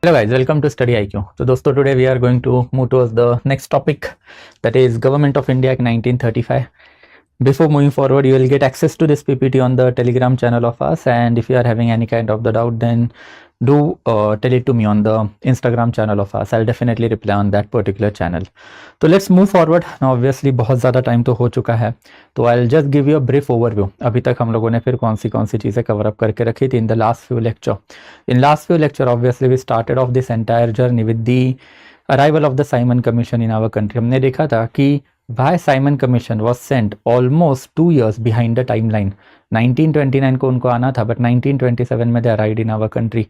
Hello guys, welcome to Study IQ. So दोस्तों today we are going to move towards the next topic, that is Government of India Act 1935. Before moving forward, you will get access to this PPT on the Telegram channel of us, and if you are having any kind of the doubt, then do tell it to me on the Instagram channel of us. I'll definitely reply on that particular channel. तो let's move forward. Now obviously बहुत ज़्यादा time तो हो चुका है, तो I'll just give you a brief overview. अभी तक हम लोगों ने फिर कौन सी चीज़ें कवर अप करके रखी थी in the last few lecture. In last few lecture obviously we started off this entire journey with the arrival of the Simon Commission in our country. हमने देखा था कि why Simon Commission was sent almost 2 years behind the timeline. 1929 को उनको आना था, but 1927 में they arrived in our country.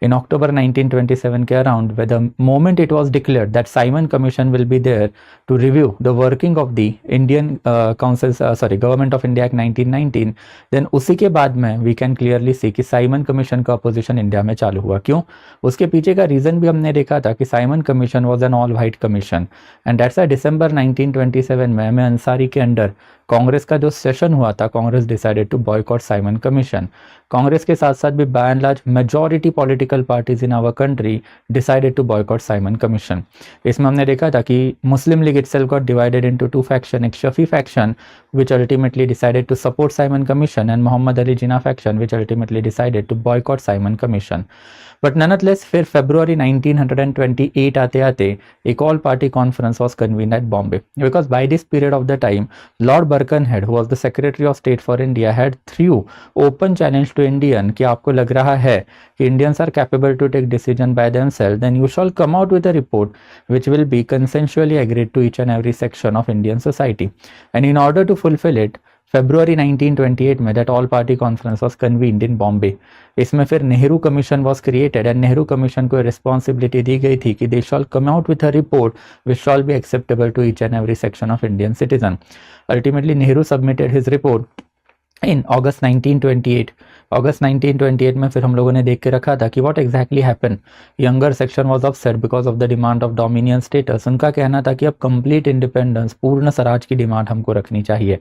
In October 1927 के around, with the moment it was declared that Simon Commission will be there to review the working of the Indian Government of India Act 1919, then उसी के बाद में we can clearly see कि Simon Commission का opposition India में चालू हुआ. क्यों? उसके पीछे का रीज़न भी हमने देखा था कि Simon Commission was an all white commission, and that's why December 1927 में एम अंसारी के अंडर कांग्रेस का जो सेशन हुआ था, Congress decided to boycott Simon Commission. Congress के साथ साथ भी by and large majority political parties in our country decided to boycott Simon Commission. इसमें हमने देखा था कि मुस्लिम League itself got divided into two faction, एक Shafi faction which ultimately decided to support Simon Commission, and Muhammad Ali Jinnah faction which ultimately decided to boycott Simon Commission. But nonetheless, फिर February 1928 आते आते एक all party conference was convened at Bombay, because by this period of the time Lord Birkenhead, who was the Secretary of State for India, had threw open challenge to Indian कि आपको लग रहा है कि Indians are capable to take decision by themselves, then you shall come out with a report which will be consensually agreed to each and every section of Indian society. And in order to fulfill it, February 1928 में that all party conference was convened in Bombay. इसमें फिर Nehru commission was created, and Nehru commission को responsibility दी गई थी कि they shall come out with a report which shall be acceptable to each and every section of Indian citizen. Ultimately, Nehru submitted his report in August 1928. अगस्त 1928 में फिर हम लोगों ने देख के रखा था कि what exactly happened. Younger section was upset because of the demand of dominion status. उनका कहना था कि अब कंप्लीट इंडिपेंडेंस, पूर्ण स्वराज की डिमांड हमको रखनी चाहिए.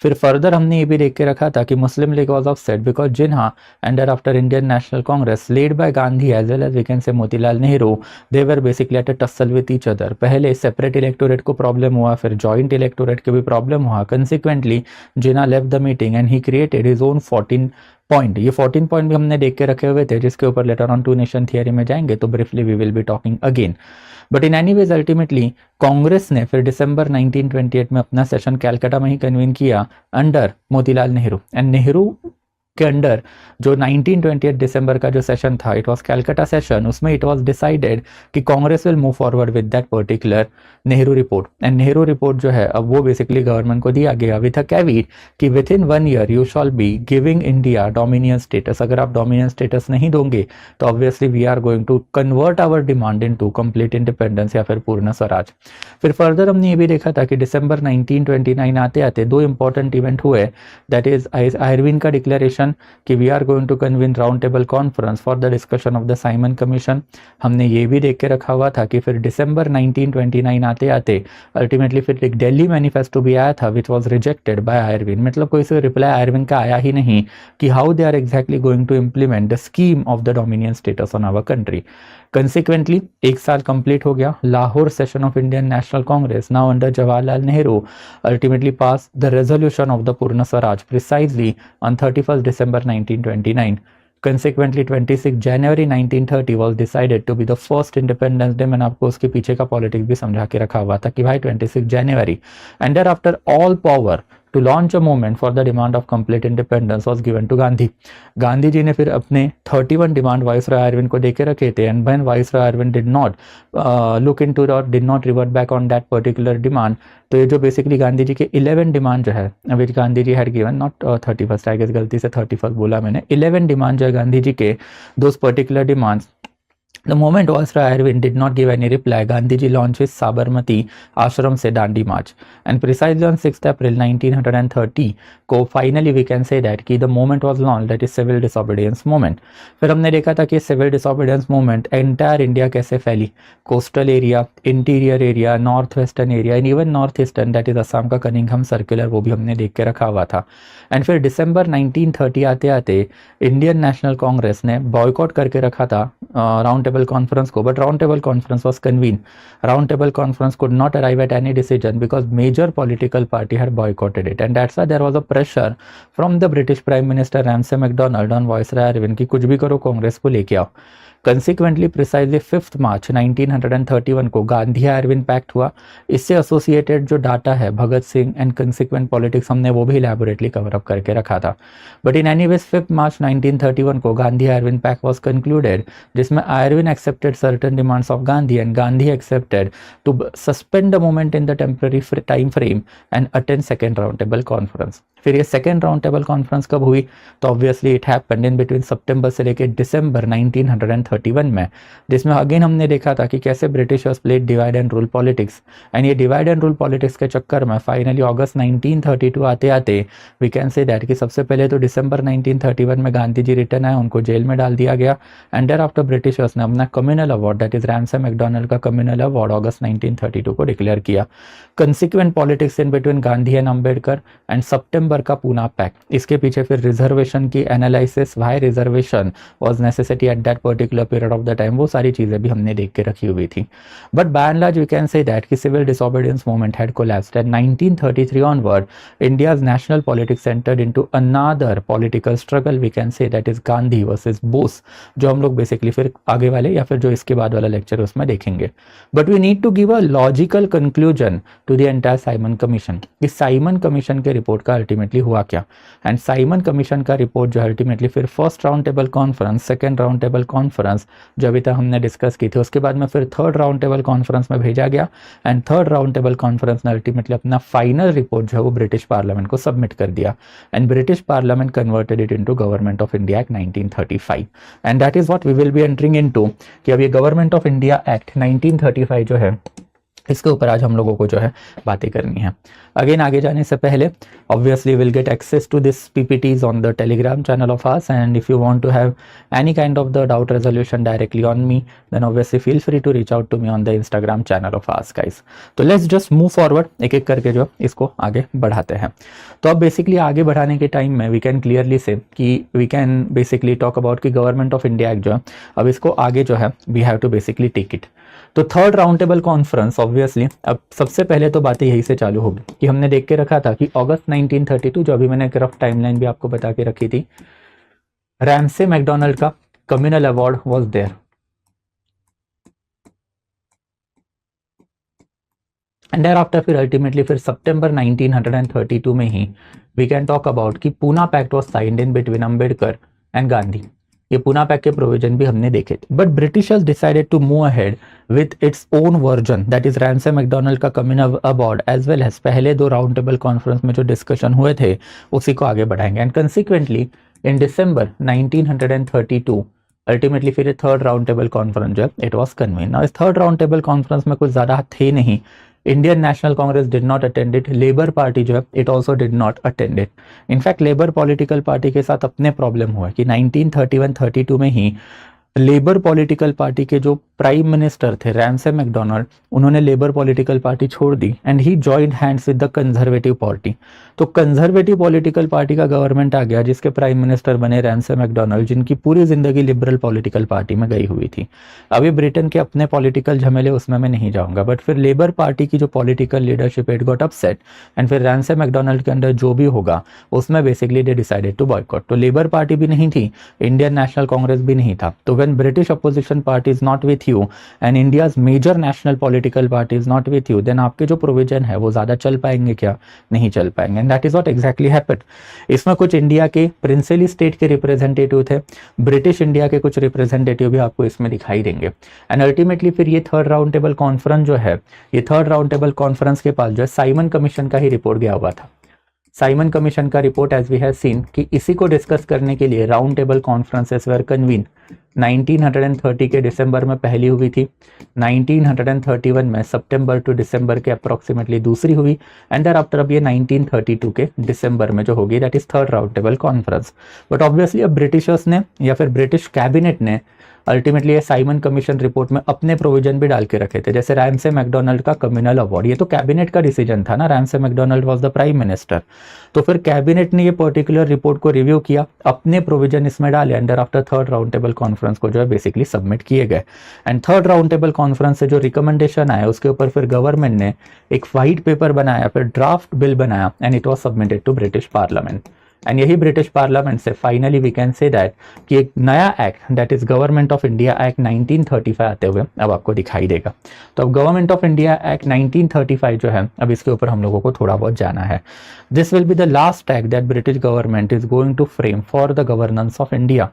फिर फर्दर हमने ये भी देख के रखा था कि मुस्लिम league was offset because Jinnah and after Indian National Congress led by Gandhi as well as we can say Motilal Nehru, they were basically at a tussle with each other. पहले सेपरेट इलेक्टोरेट को प्रॉब्लम हुआ, फिर जॉइंट इलेक्टोरेट के भी प्रॉब्लम हुआ. कंसिक्वेंटली जिन्हा left the meeting and he created his own 14 point. ये 14 point भी हमने देख के रखे हुए थे, जिसके ऊपर later on two nation theory में जाएंगे तो briefly we will be talking again. But in any ways ultimately Congress ने फिर दिसंबर 1928 में अपना सेशन कैलकाटा में ही कन्वीन किया अंडर मोतीलाल नेहरू. एंड नेहरू के अंडर जो 1928 दिसंबर का जो सेशन था, इट वाज कैलकाटा सेशन, उसमें इट वाज डिसाइडेड कि Congress will move forward with that particular Nehru report. And Nehru report जो है अब वो बेसिकली गवर्नमेंट को दिया गया विद अ कैवेट कि within 1 year you shall be giving India dominion status. अगर आप डोमिनियन स्टेटस नहीं दोगे तो obviously we are going to convert our demand into complete independence या फिर पूर्ण स्वराज. फिर फर्दर हमने ये भी देखा था कि दिसंबर 1929 आते आते दो इंपॉर्टेंट इवेंट हुए, दैट इज आयरविन का डिक्लेरेशन कि we are going to convene round table conference for the discussion of the Simon commission. हमने ये भी देख के रखा हुआ था कि फिर दिसंबर 1929 आते आते अल्टीमेटली फिर एक दिल्ली मैनिफेस्टो भी आया था which was rejected by Irving. मतलब कोई से रिप्लाई आयरविन का आया ही नहीं कि how they are exactly going to implement the scheme of the dominion status on our country. Consequently एक साल कंप्लीट हो गया. Lahore session of Indian National Congress now under Jawaharlal Nehru ultimately passed the resolution of the Purna Swaraj precisely on 31st December 1929. Consequently 26 January 1930 was decided to be the first Independence Day. मैंने आपको उसके पीछे का politics भी समझा के रखा हुआ था कि भाई 26 जनवरी and thereafter all power to launch a movement for the demand of complete independence was given to Gandhi. Gandhi ji ने फिर अपने 31 डिमांड वाइसरॉय आयरविन को देके रखे थे, and when viceroy Irwin did not look into और did not revert back on that particular demand, तो ये जो बेसिकली गांधी जी के 11 डिमांड जो है which Gandhi ji had given, not 31st, I guess गलती से 31st बोला मैंने, 11 डिमांड जो है गांधी जी के, those particular demands. The moment Viceroy Irwin did not give any reply, Gandhiji launched his Sabarmati Ashram से दांडी मार्च. And precisely on 6th April 1930 को finally we can say that कि the moment was launched, that is civil disobedience movement. फिर हमने देखा था कि civil disobedience movement entire India कैसे फैली, coastal area, interior area, north western area and even north eastern, that is Assam का Cunningham circular, वो भी हमने देख के रखा हुआ था. एंड फिर दिसंबर 1930 आते आते इंडियन नेशनल कांग्रेस ने बॉयकॉट करके रखा था राउंड टेबल टेबल कॉन्फ्रेंस को, but round table conference was convene. Round table conference could not arrive at any decision because major political party had boycotted it, and that's why there was a pressure from the British prime minister Ramsay MacDonald on viceroy Irwin कि कुछ भी करो कांग्रेस को लेके आओ. Consequently precisely 5 मार्च 1931 को Gandhi Irwin pact हुआ. इससे एसोसिएटेड जो डाटा है Bhagat Singh and consequent politics हमने वो भी इलैबोरेटली कवर अप करके रखा था. बट इन एनीवेज 5 मार्च 1931 को Gandhi Irwin pact was concluded, जिसमें Irwin accepted certain demands of Gandhi and Gandhi accepted to suspend the movement in the temporary time frame and attend second round table conference. फिर ये second round table conference कब हुई? तो obviously it happened in between सितंबर से लेकर दिसंबर 1931 में, जिसमें अगेन हमने देखा था कि कैसे Britishers played divide and rule politics, and ये डिवाइड एंड रूल पॉलिटिक्स के चक्कर में फाइनली अगस्त 1932 आते आते वी कैन से दैट कि सबसे पहले तो दिसंबर 1931 में गांधी जी रिटर्न आए, उनको जेल में डाल दिया गया, एंड देयर आफ्टर ब्रिटिशर्स ने अपना communal award that is Ramsay MacDonald का कम्युनल अवार्ड अगस्त 1932 को डिक्लेयर किया. Consequent politics in between Gandhi and Ambedkar and सितंबर का पूना पैक्ट, इसके पीछे फिर रिजर्वेशन की analysis, why reservation was necessity at that particular period of the time, वो सारी चीजें भी हमने देख के रखी हुई थी. But by and large we can say that कि civil disobedience movement had collapsed and 1933 onward India's national politics entered into another political struggle, we can say that is Gandhi versus Bose, जो हम लोग बेसिकली फिर आगे वाले या फिर जो इसके बाद वाला लेक्चर उसमें देखेंगे. But we need to give a logical conclusion to the entire Simon commission. इस साइमन कमीशन के रिपोर्ट का अल्टीमेटली हुआ क्या, एंड साइमन कमीशन का रिपोर्ट जो अल्टीमेटली फिर first round table conference, second round table conference जो अभी तक हमने डिस्कस की थी, उसके बाद में फिर थर्ड राउंड टेबल कॉन्फ्रेंस में भेजा गया, and third round table conference ने अल्टीमेटली अपना फाइनल रिपोर्ट जो है वो ब्रिटिश पार्लियामेंट को सबमिट कर दिया, and British parliament converted it into government of India act 1935, and that is what we will be entering into कि अब ये गवर्नमेंट ऑफ इंडिया एक्ट 1935 जो है इसके ऊपर आज हम लोगों को जो है बातें करनी है. अगेन आगे जाने से पहले obviously will get access to this PPTs on the Telegram channel of us, and if you want to have any kind of the doubt resolution directly on me, then obviously feel free to reach out to me on the Instagram channel of us guys. तो let's just move forward, एक एक करके जो इसको आगे बढ़ाते हैं. तो अब बेसिकली आगे बढ़ाने के टाइम में वी कैन क्लियरली से कि we can basically talk about कि गवर्नमेंट ऑफ इंडिया एक्ट जो है अब इसको आगे जो है we have to basically take it. तो third round table conference obviously अब सबसे पहले तो बातें यही से चालू होगी कि हमने देख के रखा था कि अगस्त 1932, जो अभी मैंने एक रफ टाइमलाइन भी आपको बता के रखी थी, रैमसे मैकडोनाल्ड का communal award was there, and there after फिर अल्टीमेटली फिर सितंबर 1932 में ही वी कैन टॉक अबाउट कि Poona pact was signed in between Ambedkar and Gandhi. ये पूना पैक्ट के प्रोविजन भी हमने देखे थे, but Britishers decided to move ahead with its own version that is Ramsay MacDonald का communal award as well as पहले दो राउंड टेबल कॉन्फ्रेंस में जो डिस्कशन हुए थे उसी को आगे बढ़ाएंगे. And consequently in December 1932 ultimately फिर थर्ड राउंड टेबल कॉन्फ्रेंस जो इट वाज कन्वीन. नाउ इस थर्ड राउंड टेबल कॉन्फ्रेंस में कुछ ज्यादा थे नहीं. Indian National Congress did not attend it, labour party जो है it also did not attend it. In fact labour political party के साथ अपने प्रॉब्लम हुआ कि 1931-32 में ही लेबर पॉलिटिकल पार्टी के जो प्राइम मिनिस्टर थे रैमसे मैकडोनाल्ड, उन्होंने लेबर पॉलिटिकल पार्टी छोड़ दी and he joined hands with the Conservative party. तो कंजर्वेटिव पॉलिटिकल पार्टी का गवर्नमेंट आ गया, जिसके प्राइम मिनिस्टर बने रैमसे मैकडोनाल्ड, जिनकी पूरी जिंदगी लिबरल पॉलिटिकल पार्टी में गई हुई थी. अभी ब्रिटेन के अपने पॉलिटिकल झमेले उसमें मैं नहीं जाऊंगा, बट फिर लेबर पार्टी की जो political leadership it got upset, and फिर रैमसे मैकडोनाल्ड के अंदर जो भी होगा उसमें basically they decided to boycott. तो लेबर पार्टी भी नहीं थी, इंडियन नेशनल कांग्रेस भी नहीं था. तो when British opposition party is not with you and India's major national political party is not with you, then आपके जो प्रोविजन है वो ज्यादा चल पाएंगे क्या? नहीं चल पाएंगे. And that is what exactly happened. इसमें कुछ इंडिया के प्रिंसली स्टेट के रिप्रेजेंटेटिव थे, ब्रिटिश इंडिया के कुछ रिप्रेजेंटेटिव भी आपको इसमें दिखाई देंगे. एंड अल्टीमेटली फिर ये थर्ड राउंड टेबल कॉन्फ्रेंस जो है, ये थर्ड राउंड टेबल कॉन्फ्रेंस के पास जो है साइमन कमीशन का ही रिपोर्ट गया हुआ था. साइमन कमीशन का report as we have seen कि इसी को डिस्कस करने के लिए round table conferences were convene. 1930 के दिसंबर में पहली हुई थी, 1931 में सितंबर टू दिसंबर के अप्रोक्सीमेटली दूसरी हुई, एंड देयर आफ्टर अब ये 1932 के दिसंबर में जो होगी that is third round table conference. But obviously अब ब्रिटिशर्स ने या फिर ब्रिटिश कैबिनेट ने अल्टीमेटली ये साइमन कमीशन रिपोर्ट में अपने प्रोविजन भी डाल के रखे थे, जैसे रैमसे मैकडोनाल्ड का कम्युनल अवार्ड. ये तो कैबिनेट का डिसीजन था ना, Ramsay MacDonald was the prime minister. तो फिर कैबिनेट ने ये पर्टिकुलर रिपोर्ट को रिव्यू किया, अपने प्रोविजन इसमें डाले, under after third round table conference conference को जो है बेसिकली सबमिट किए गए। And third round table conference से जो रिकमेंडेशन आया उसके ऊपर फिर गवर्नमेंट ने एक वाइट पेपर बनाया, फिर ड्राफ्ट बिल बनाया and it was submitted to British parliament. And यही ब्रिटिश पार्लियामेंट से finally we can say that कि एक नया act that is government of India act 1935 आते हुए अब आपको दिखाई देगा। तो अब गवर्नमेंट ऑफ इंडिया एक्ट 1935 जो है अब इसके ऊपर हम लोगों को थोड़ा बहुत जाना है। This will be the last act that British government is going to frame for the governance of India.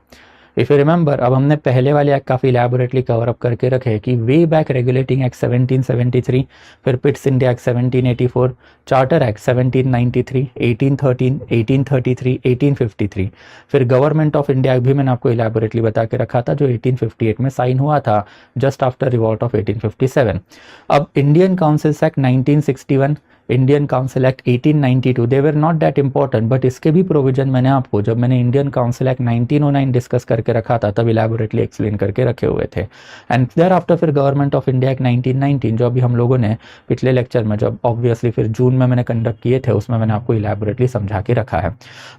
If you remember, अब हमने पहले वाले एक्ट काफ़ी इलेबोरेटली कवर अप करके रखे कि वे बैक रेगुलेटिंग एक्ट 1773, फिर Pitt's India act 1784, charter act 1793, 1813, 1833, 1853, फिर गवर्नमेंट ऑफ इंडिया भी मैंने आपको इलेबोरेटली बता के रखा था जो 1858 में साइन हुआ था जस्ट आफ्टर रिवॉल्ट ऑफ 1857। अब Indian councils act 1961, Indian council act 1892, they were not that important, but इसके भी प्रोविजन मैंने आपको जब मैंने इंडियन काउंसिल एक्ट 1909 डिस्कस करके रखा था तब इलेबोरेटली एक्सप्लेन करके रखे हुए थे। एंड देयर आफ्टर फिर गवर्नमेंट ऑफ इंडिया एक्ट 1919 जो अभी हम लोगों ने पिछले लेक्चर में जब ऑब्वियसली फिर जून में मैंने कंडक्ट किए थे उसमें मैंने आपको इलेबोरेटली समझा के रखा है।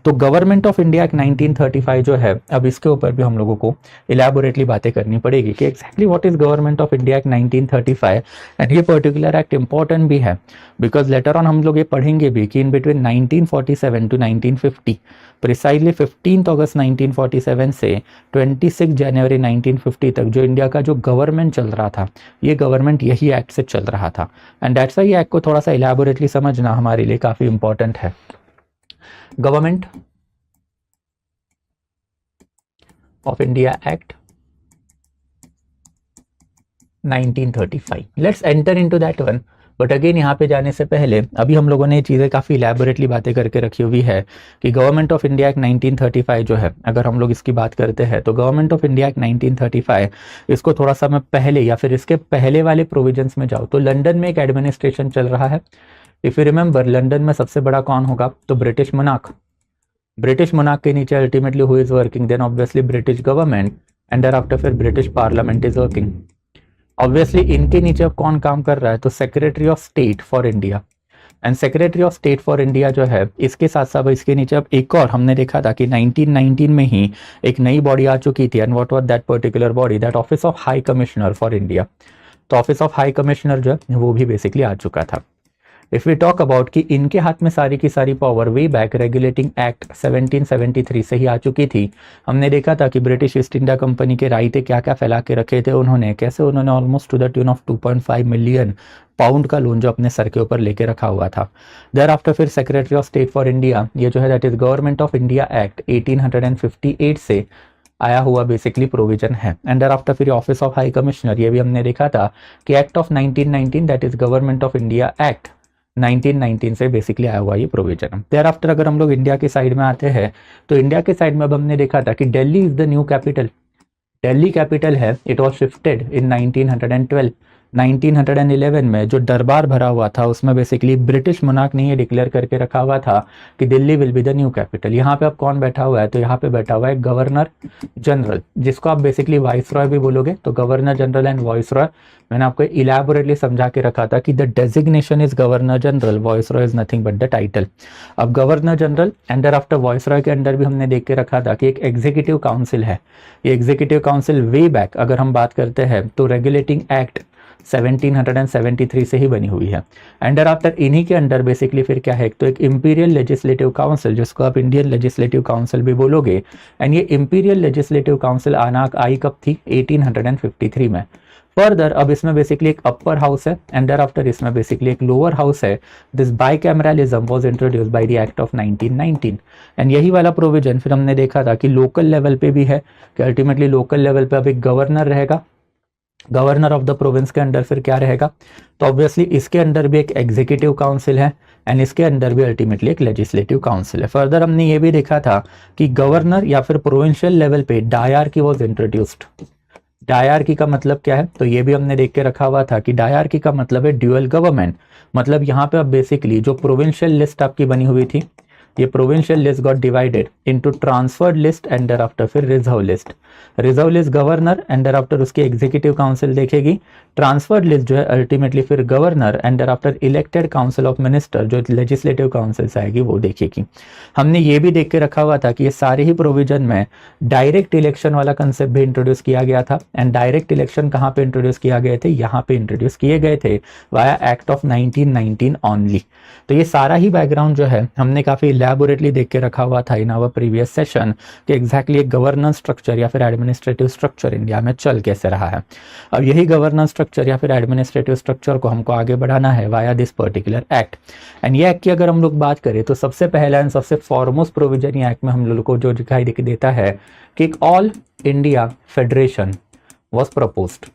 तो गवर्नमेंट ऑफ इंडिया एक्ट 1935 जो है अब इसके ऊपर भी हम लोगों को इलेबोरेटली बातें करनी पड़ेगी कि exactly what is government of India act 1935। And ये पर्टिकुलर एक्ट इंपॉर्टेंट भी है बिकॉज लेटर ऑन हम लोग ये पढ़ेंगे भी कि इन बिटवीन 1947 टू 1950, प्रिसाइजली 15 अगस्त 1947 से 26 जनवरी 1950 तक जो इंडिया का जो गवर्नमेंट चल रहा था ये गवर्नमेंट यही एक्ट से चल रहा था। एंड दैट्स व्हाई ये एक्ट को थोड़ा सा इलेबोरेटली समझना हमारे लिए काफी इंपॉर्टेंट है। Government of India act 1935, let's enter into that one. But again यहाँ पे जाने से पहले अभी हम लोगों ने ये चीज़ें काफ़ी इलेबोरेटली बातें करके रखी हुई है कि गवर्नमेंट ऑफ इंडिया एक्ट 1935 जो है अगर हम लोग इसकी बात करते हैं तो गवर्नमेंट ऑफ इंडिया एक्ट 1935 इसको थोड़ा सा मैं पहले या फिर इसके पहले वाले प्रोविजंस में जाऊँ तो लंदन में एक एडमिनिस्ट्रेशन चल रहा है। इफ़ यू रिमेंबर लंदन में सबसे बड़ा कौन होगा तो ब्रिटिश मोनार्क। ब्रिटिश मोनार्क के नीचे ultimately who is working then obviously British government and there after फिर British parliament is working. Obviously इनके नीचे अब कौन काम कर रहा है तो secretary of state for India. And secretary of state for India जो है इसके साथ साथ इसके नीचे अब एक और हमने देखा था कि 1919 में ही एक नई बॉडी आ चुकी थी। And what was that particular body, that office of high commissioner for India. तो ऑफिस ऑफ हाई कमिश्नर जो है वो भी बेसिकली आ चुका था। इफ वी टॉक अबाउट कि इनके हाथ में सारी की सारी power way back regulating act 1773 से ही आ चुकी थी। हमने देखा था कि ब्रिटिश ईस्ट इंडिया कंपनी के राइते क्या क्या फैला के रखे थे उन्होंने, कैसे उन्होंने almost two the tune of 2.5 million pound का लोन जो अपने सर के ऊपर लेके रखा हुआ था। देयर आफ्टर फिर secretary of state for India ये जो है that is government of India act 1858 से आया हुआ बेसिकली प्रोविजन है। एंड देयर आफ्टर फिर ऑफिस ऑफ हाई कमिश्नर ये भी हमने देखा था कि act of 1919 that is government of India act 1919 से बेसिकली आया हुआ ये प्रोविजन। देयर आफ्टर अगर हम लोग इंडिया के साइड में आते हैं तो इंडिया के साइड में अब हमने देखा था कि Delhi is the new capital. Delhi capital है, इट वॉज शिफ्टेड इन 1912। 1911 में जो दरबार भरा हुआ था उसमें बेसिकली ब्रिटिश मोनार्क ने ये डिक्लेयर करके रखा हुआ था कि Delhi will be the new capital. यहाँ पे अब कौन बैठा हुआ है तो यहाँ पे बैठा हुआ है गवर्नर जनरल, जिसको आप बेसिकली वाइसरॉय भी बोलोगे। तो गवर्नर जनरल एंड वाइसरॉय मैंने आपको इलेबोरेटली समझा के रखा था कि the designation is governor general, viceroy is nothing but the title. अब governor general and there after viceroy के अंडर भी हमने देख के रखा था कि एक एग्जीक्यूटिव काउंसिल है। ये एग्जीक्यूटिव काउंसिल वे बैक अगर हम बात करते हैं तो रेगुलेटिंग एक्ट 1773 से ही बनी हुई है। एंड आफ्टर इन्हीं के अंडर बेसिकली फिर क्या है तो एक इंपीरियल लेजिस्लेटिव काउंसिल जिसको आप इंडियन लेजिस्लेटिव काउंसिल भी बोलोगे। एंड ये इंपीरियल लेजिस्लेटिव काउंसिल आई कब थी 1853 में। फर्दर अब इसमें बेसिकली एक अपर हाउस है एंड देयर आफ्टर इसमें बेसिकली एक लोअर हाउस है। This bicameralism was introduced by the act of 1919। And यही वाला प्रोविजन फिर हमने देखा था कि लोकल लेवल पे भी है कि अल्टीमेटली लोकल लेवल पे अब एक गवर्नर रहेगा। गवर्नर ऑफ द प्रोविंस के अंडर फिर क्या रहेगा तो ऑब्वियसली इसके अंडर भी एक एग्जीक्यूटिव काउंसिल है एंड इसके अंडर भी अल्टीमेटली एक लेजिस्लेटिव काउंसिल है। फर्दर हमने ये भी देखा था कि गवर्नर या फिर प्रोविंशियल लेवल पे डायरकी वाज इंट्रोड्यूस्ड। डायरकी का मतलब क्या है तो ये भी हमने देख के रखा हुआ था कि डायरकी का मतलब है ड्यूअल गवर्नमेंट। मतलब यहाँ पे अब बेसिकली जो प्रोविंशियल लिस्ट आपकी बनी हुई थी ये provincial list got divided into transferred list and thereafter फिर reserve list. Reserve list governor and thereafter उसकी एग्जीक्यूटिव काउंसिल देखेगी। ट्रांसफर्ड लिस्ट जो है अल्टीमेटली फिर governor and thereafter elected council of minister जो लेजिस्लेटिव काउंसिल से आएगी वो देखेगी। हमने ये भी देख के रखा हुआ था कि ये सारे ही प्रोविजन में डायरेक्ट इलेक्शन वाला कंसेप्ट भी इंट्रोड्यूस किया गया था। एंड डायरेक्ट इलेक्शन कहाँ पे इंट्रोड्यूस किया गए थे, यहाँ पे इंट्रोड्यूस किए गए थे वाया एक्ट ऑफ 1919 ओनली। तो ये सारा ही बैकग्राउंड जो है हमने काफी इलैबोरेटली देख के रखा हुआ था इन आवर प्रीवियस सेशन कि एग्जैक्टली एक गवर्नेंस स्ट्रक्चर या फिर एडमिनिस्ट्रेटिव स्ट्रक्चर इंडिया में चल कैसे रहा है। अब यही गवर्नेंस स्ट्रक्चर या फिर एडमिनिस्ट्रेटिव स्ट्रक्चर को हमको आगे बढ़ाना है via this particular act. And ये एक्ट की अगर हम लोग बात करें तो सबसे पहला एंड सबसे फॉरमोस्ट प्रोविजन ये एक्ट में हम लोग को जो दिखाई देता है कि एक all India federation was proposed.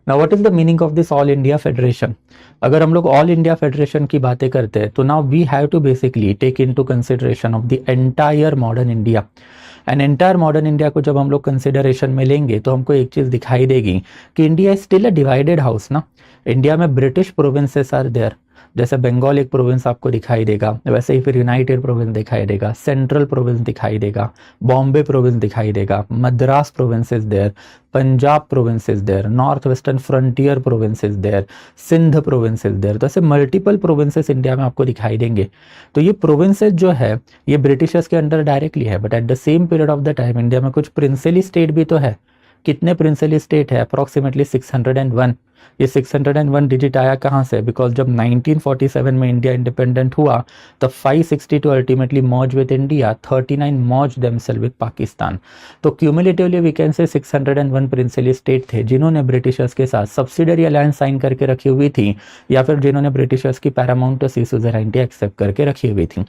Now what is the meaning of this all India federation? अगर हम लोग ऑल इंडिया फेडरेशन की बातें करते हैं तो now we have to basically take into consideration of the entire modern India. And entire modern India को जब हम लोग कंसिडरेशन में लेंगे तो हमको एक चीज दिखाई देगी कि India is still a divided house ना। इंडिया में ब्रिटिश प्रोविंसेस आर देयर, जैसे बंगाल एक प्रोविंस आपको दिखाई देगा, वैसे ही फिर यूनाइटेड प्रोविंस दिखाई देगा, सेंट्रल प्रोविंस दिखाई देगा, बॉम्बे प्रोविंस दिखाई देगा, Madras province is there, Punjab province is there, north western frontier province is there, Sindh province is there. तो ऐसे मल्टीपल प्रोविंसेस इंडिया में आपको दिखाई देंगे। तो ये प्रोविंसेस जो है ये ब्रिटिशर्स के अंडर डायरेक्टली है, but at the same period of the time India में कुछ प्रिंसली स्टेट भी तो है। कितने प्रिंसली स्टेट है? अप्रॉक्सीमेटली 601। ये 601 डिजिट आया कहाँ से? बिकॉज जब 1947 में इंडिया इंडिपेंडेंट हुआ तब 562 ultimately merge with India, 39 merge themselves with Pakistan. तो क्यूमुलेटिवली वी कैन से 601 प्रिंसली स्टेट थे जिन्होंने ब्रिटिशर्स के साथ सब्सिडरी अलायंस साइन करके रखी हुई थी या फिर जिन्होंने ब्रिटिशर्स की पैरामाउंट सुज़ेरेनिटी एक्सेप्ट करके रखी हुई थी।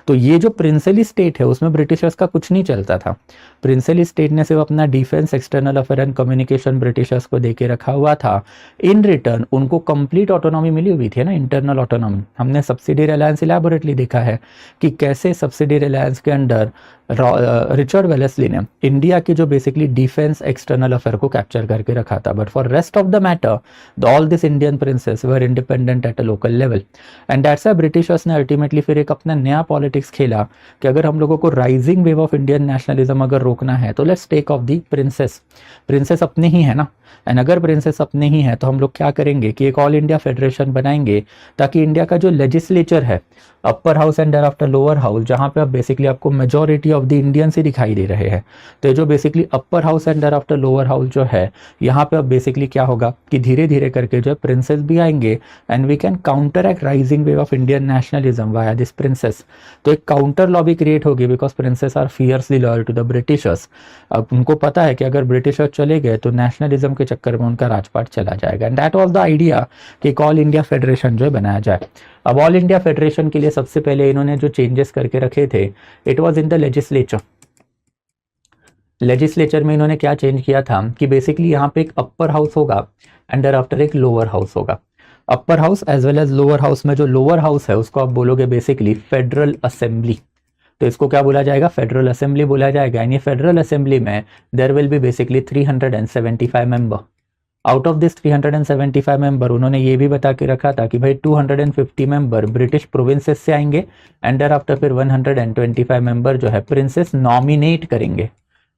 तो ये जो प्रिंसली स्टेट है उसमें ब्रिटिशर्स का कुछ नहीं चलता था। प्रिंसली स्टेट ने सिर्फ अपना defence, external affair and communication Britishers को देके रखा हुआ था। इन रिटर्न उनको कंप्लीट ऑटोनॉमी मिली हुई थी ना, इंटरनल ऑटोनॉमी। हमने सब्सिडरी अलायंस इलैबोरेटली देखा है कि कैसे सब्सिडरी अलायंस के अंडर रिचर्ड वेलेस्ली ने इंडिया की जो बेसिकली डिफेंस, एक्सटर्नल अफेयर को कैप्चर करके रखा था। But for rest of the matter all this Indian princess were independent at a local level. And that's why Britishers ने ultimately फिर एक अपना नया पॉलिटिक्स खेला कि अगर हम लोगों को rising wave of Indian nationalism अगर रोकना है तो let's take of the princes. Princes अपने ही है ना, एंड अगर प्रिंसेस अपने ही है तो हम लोग क्या करेंगे कि एक ऑल इंडिया फेडरेशन बनाएंगे ताकि इंडिया का जो लेजिस्लेचर है, upper house and thereafter lower house, जहां पे अब बेसिकली आपको मेजॉरिटी ऑफ द इंडियंस ही दिखाई दे रहे हैं। तो जो basically upper house and thereafter lower house जो है यहाँ पे अब बेसिकली क्या होगा कि धीरे धीरे करके जो है प्रिंसेस भी आएंगे and we can counteract rising wave of Indian nationalism via this princes. तो एक काउंटर लॉ भी क्रिएट होगी because princes are fiercely loyal to the Britishers. अब उनको पता है कि अगर ब्रिटिशर्स चले गए तो नेशनलिज्म के चक्कर में उनका राजपाट चला जाएगा। And that was the idea कि एक ऑल इंडिया फेडरेशन जो है बनाया जाए। अब ऑल इंडिया फेडरेशन के लिए सबसे पहले इन्होंने जो चेंजेस करके रखे थे it was in the legislature. Legislature में इन्होंने क्या चेंज किया था कि बेसिकली यहाँ पे एक अपर हाउस होगा एंड thereafter एक लोअर हाउस होगा। Upper house as well as lower house में जो लोअर हाउस है उसको आप बोलोगे बेसिकली फेडरल असेंबली। तो इसको क्या बोला जाएगा? फेडरल असेंबली बोला जाएगा। एंड ये फेडरल असेंबली में there will be basically 375 member. Out of this 375 member उन्होंने ये भी बता के रखा था कि भाई 250 मेंबर ब्रिटिश प्रोविंसेस से आएंगे एंड thereafter फिर 125 मेंबर जो है प्रिंसेस नॉमिनेट करेंगे।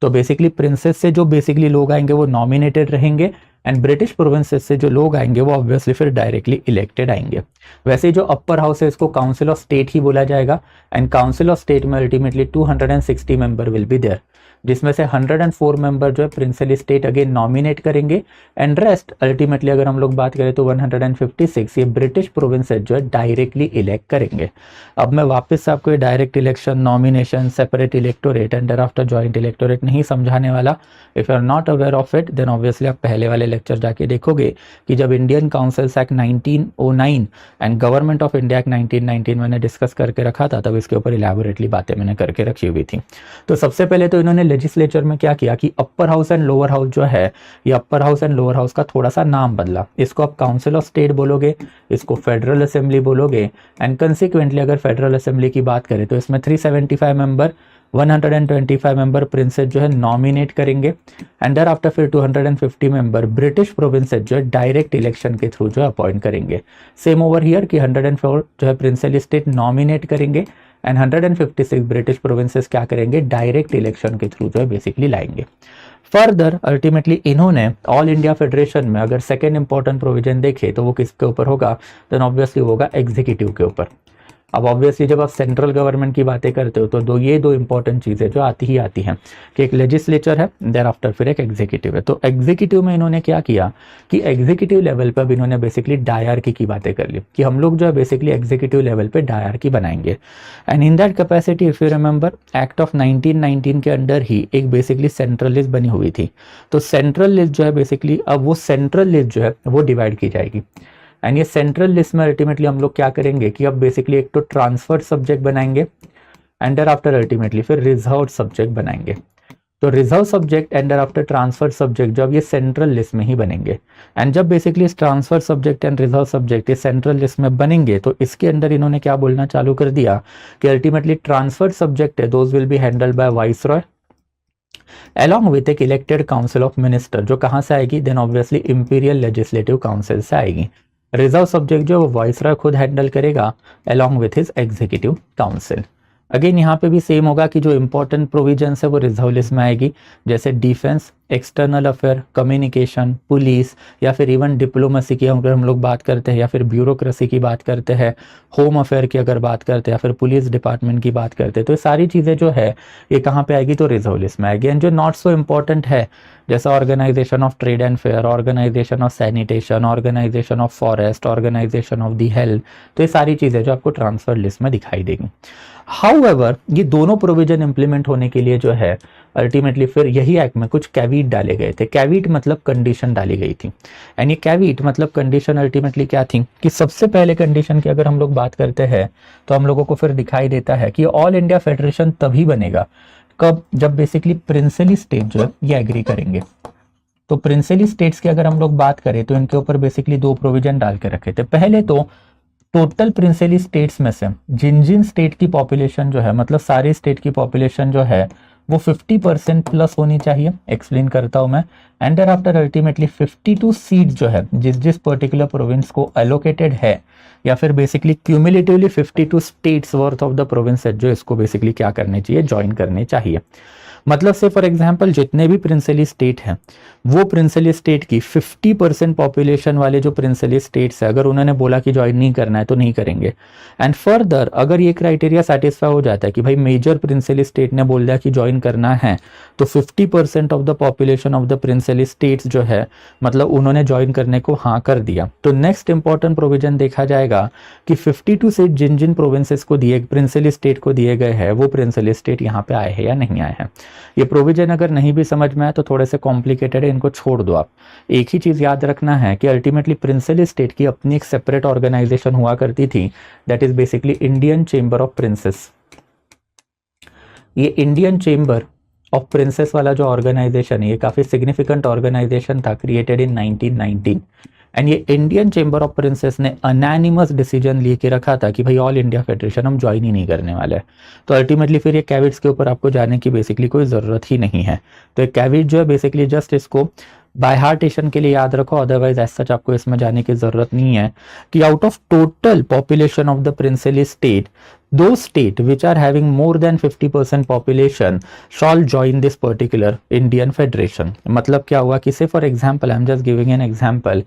तो बेसिकली प्रिंसेस से जो बेसिकली लोग आएंगे वो नॉमिनेटेड रहेंगे एंड ब्रिटिश प्रोविंसेस से जो लोग आएंगे वो ऑब्वियसली फिर डायरेक्टली इलेक्टेड आएंगे। वैसे जो अपर हाउस है इसको काउंसिल ऑफ स्टेट ही बोला जाएगा एंड काउंसिल ऑफ स्टेट में ultimately 260 member will be there, जिसमें से 104 मेंबर जो है प्रिंसली स्टेट अगेन नॉमिनेट करेंगे एंड रेस्ट अल्टीमेटली अगर हम लोग बात करें तो 156 ये ब्रिटिश प्रोविंसेस जो है डायरेक्टली इलेक्ट करेंगे। अब मैं वापस से आपको ये direct election, nomination, separate electorate and thereafter joint electorate नहीं समझाने वाला। If you are not aware of it then obviously आप पहले वाले लेक्चर जाके देखोगे कि जब Indian councils act 1909 and government of India act 1919 मैंने डिस्कस करके रखा था तब इसके ऊपर इलैबोरेटली बातें मैंने करके रखी हुई थी। तो सबसे पहले तो इन्होंने लेजिस्लेचर में क्या किया कि upper house and lower house जो है ये upper house and lower house का थोड़ा सा नाम बदला। इसको आप काउंसिल ऑफ स्टेट बोलोगे, इसको फेडरल असेंबली बोलोगे एंड कंसिक्वेंटली अगर फेडरल असेंबली की बात करें तो इसमें 375 मेंबर 125 मेंबर प्रिंसेस जो है नॉमिनेट करेंगे एंड देयर आफ्टर फिर 250 मेंबर ब्रिटिश प्रोविंसेस जो है डायरेक्ट इलेक्शन के थ्रू जो है अपॉइंट करेंगे। सेम ओवर हियर कि 104 जो है प्रिंसिपल स्टेट नॉमिनेट करेंगे एंड 156 ब्रिटिश प्रोविंसेस क्या करेंगे, डायरेक्ट इलेक्शन के थ्रू जो है बेसिकली लाएंगे। फर्दर अल्टीमेटली इन्होंने ऑल इंडिया फेडरेशन में अगर सेकेंड इंपॉर्टेंट प्रोविजन देखे तो वो किसके ऊपर होगा, देन ऑब्वियसली होगा एग्जीक्यूटिव के ऊपर। अब ऑब्वियसली जब आप सेंट्रल गवर्नमेंट की बातें करते हो तो ये दो इंपॉर्टेंट चीज़ें जो आती हैं कि एक लेजिस्लेचर है देयर आफ्टर फिर एक एग्जीक्यूटिव है। तो एग्जीक्यूटिव में इन्होंने क्या किया कि एग्जीक्यूटिव लेवल पर अब इन्होंने बेसिकली डायरकी की बातें कर ली कि हम लोग जो है बेसिकली एग्जीक्यूटिव लेवल पे डायरकी बनाएंगे। And in that capacity if you remember act of 1919 के अंडर ही एक बेसिकली सेंट्रल लिस्ट बनी हुई थी। तो सेंट्रल लिस्ट जो है बेसिकली अब वो सेंट्रल लिस्ट जो है वो डिवाइड की जाएगी एंड ये सेंट्रल लिस्ट में अल्टीमेटली हम लोग क्या करेंगे कि अब बेसिकली एक तो ट्रांसफर्ड सब्जेक्ट बनाएंगे एंड देयर आफ्टर अल्टीमेटली फिर रिजर्व सब्जेक्ट बनाएंगे। तो reserve subject and there after transferred subject जो अब ये सेंट्रल लिस्ट में ही बनेंगे एंड जब बेसिकली इस transfer subject and reserve subject ये सेंट्रल लिस्ट में बनेंगे तो इसके अंदर इन्होंने क्या बोलना चालू कर दिया कि अल्टीमेटली ट्रांसफर्ड सब्जेक्ट है those will be handled by viceroy along with एक इलेक्टेड काउंसिल ऑफ मिनिस्टर जो कहाँ से आएगी, then obviously imperial legislative council से आएगी। रिजर्व सब्जेक्ट जो वो वाइसरॉय खुद हैंडल करेगा along with his executive council. Again यहाँ पे भी सेम होगा कि जो इंपॉर्टेंट प्रोविजंस है वो रिजर्व लिस्ट में आएगी, जैसे defence, external affair, communication, police या फिर इवन डिप्लोमेसी की अगर हम लोग बात करते हैं या फिर ब्यूरोक्रेसी की बात करते हैं, होम अफेयर की अगर बात करते हैं या फिर पुलिस डिपार्टमेंट की बात करते हैं तो ये सारी चीज़ें जो है ये कहाँ पे आएगी, तो रिजर्व लिस्ट में आएगी। एंड जो नॉट सो इम्पॉर्टेंट है जैसा organisation of trade and fair, organisation of sanitation, organisation of forest, organisation of the health, तो ये सारी चीज़ें जो आपको ट्रांसफर लिस्ट में दिखाई देंगी। हाउएवर ये दोनों प्रोविजन इंप्लीमेंट होने के लिए जो है अल्टीमेटली फिर यही एक्ट में कुछ कैविट डाले गए थे। कैविट मतलब कंडीशन डाली गई थी एंड ये कैविट मतलब कंडीशन अल्टीमेटली क्या थी कि सबसे पहले कंडीशन की अगर हम लोग बात करते हैं तो हम लोगों को फिर दिखाई देता है कि ऑल इंडिया फेडरेशन तभी बनेगा कब, जब बेसिकली प्रिंसिपली स्टेट जो है ये एग्री करेंगे। तो प्रिंसिपली स्टेट्स की अगर हम लोग बात करें तो इनके ऊपर बेसिकली दो प्रोविजन डाल के रखे थे। पहले तो टोटल प्रिंसिपली स्टेट्स में से जिन जिन स्टेट की पॉपुलेशन जो है मतलब सारे स्टेट की पॉपुलेशन जो है वो 50% प्लस होनी चाहिए। एक्सप्लेन करता हूं मैं। And there after ultimately 52 seat जो है जिस पर्टिकुलर प्रोविंस को एलोकेटेड है या फिर basically cumulatively 52 states worth of the province जो इसको बेसिकली क्या करने चाहिए, ज्वाइन करने चाहिए। मतलब से फॉर एग्जांपल जितने भी प्रिंसिपली स्टेट हैं वो प्रिंसिपली स्टेट की 50% पॉपुलेशन वाले जो प्रिंसिपली स्टेट्स है अगर उन्होंने बोला कि ज्वाइन नहीं करना है तो नहीं करेंगे। एंड फर्दर अगर ये क्राइटेरिया सेटिस्फाई हो जाता है कि भाई मेजर प्रिंसिपली स्टेट ने बोल दिया कि ज्वाइन करना है तो 50% of the population of the principally states जो है मतलब उन्होंने ज्वाइन करने को हाँ कर दिया। तो नेक्स्ट इंपॉर्टेंट प्रोविजन देखा जाएगा कि 52 सीट जिन जिन प्रोविंसेस को दिए प्रिंसिपली स्टेट को दिए गए हैं वो प्रिंसिपली स्टेट यहाँ पे आए हैं या नहीं आए हैं। ये प्रोविजन अगर नहीं भी समझ में आए तो थोड़े से कॉम्प्लिकेटेड है, इनको छोड़ दो आप। एक ही चीज याद रखना है कि अल्टीमेटली प्रिंसिपली स्टेट की अपनी एक सेपरेट ऑर्गेनाइजेशन हुआ करती थी, that is basically Indian chamber of princess. ये इंडियन चेंबर ऑफ प्रिंसेस वाला जो ऑर्गेनाइजेशन है ये काफी सिग्निफिकेंट ऑर्गेनाइजेशन था, क्रिएटेड इन 1919। एंड ये इंडियन चेंबर ऑफ प्रिंसेस ने अनैनिमस डिसीजन लेके रखा था कि भाई ऑल इंडिया फेडरेशन हम ज्वाइन ही नहीं करने वाले हैं। तो अल्टीमेटली फिर ये कैविट्स के ऊपर आपको जाने की बेसिकली कोई ज़रूरत ही नहीं है। तो एक कैविट जो है बेसिकली जस्ट इसको बाय हार्टेशन के लिए याद रखो, अदरवाइज एज सच आपको इसमें जाने की जरूरत नहीं है कि out of total population of the princely state दो state which are having more than 50% population shall join this particular Indian federation. मतलब क्या हुआ कि say for example I am just giving an example,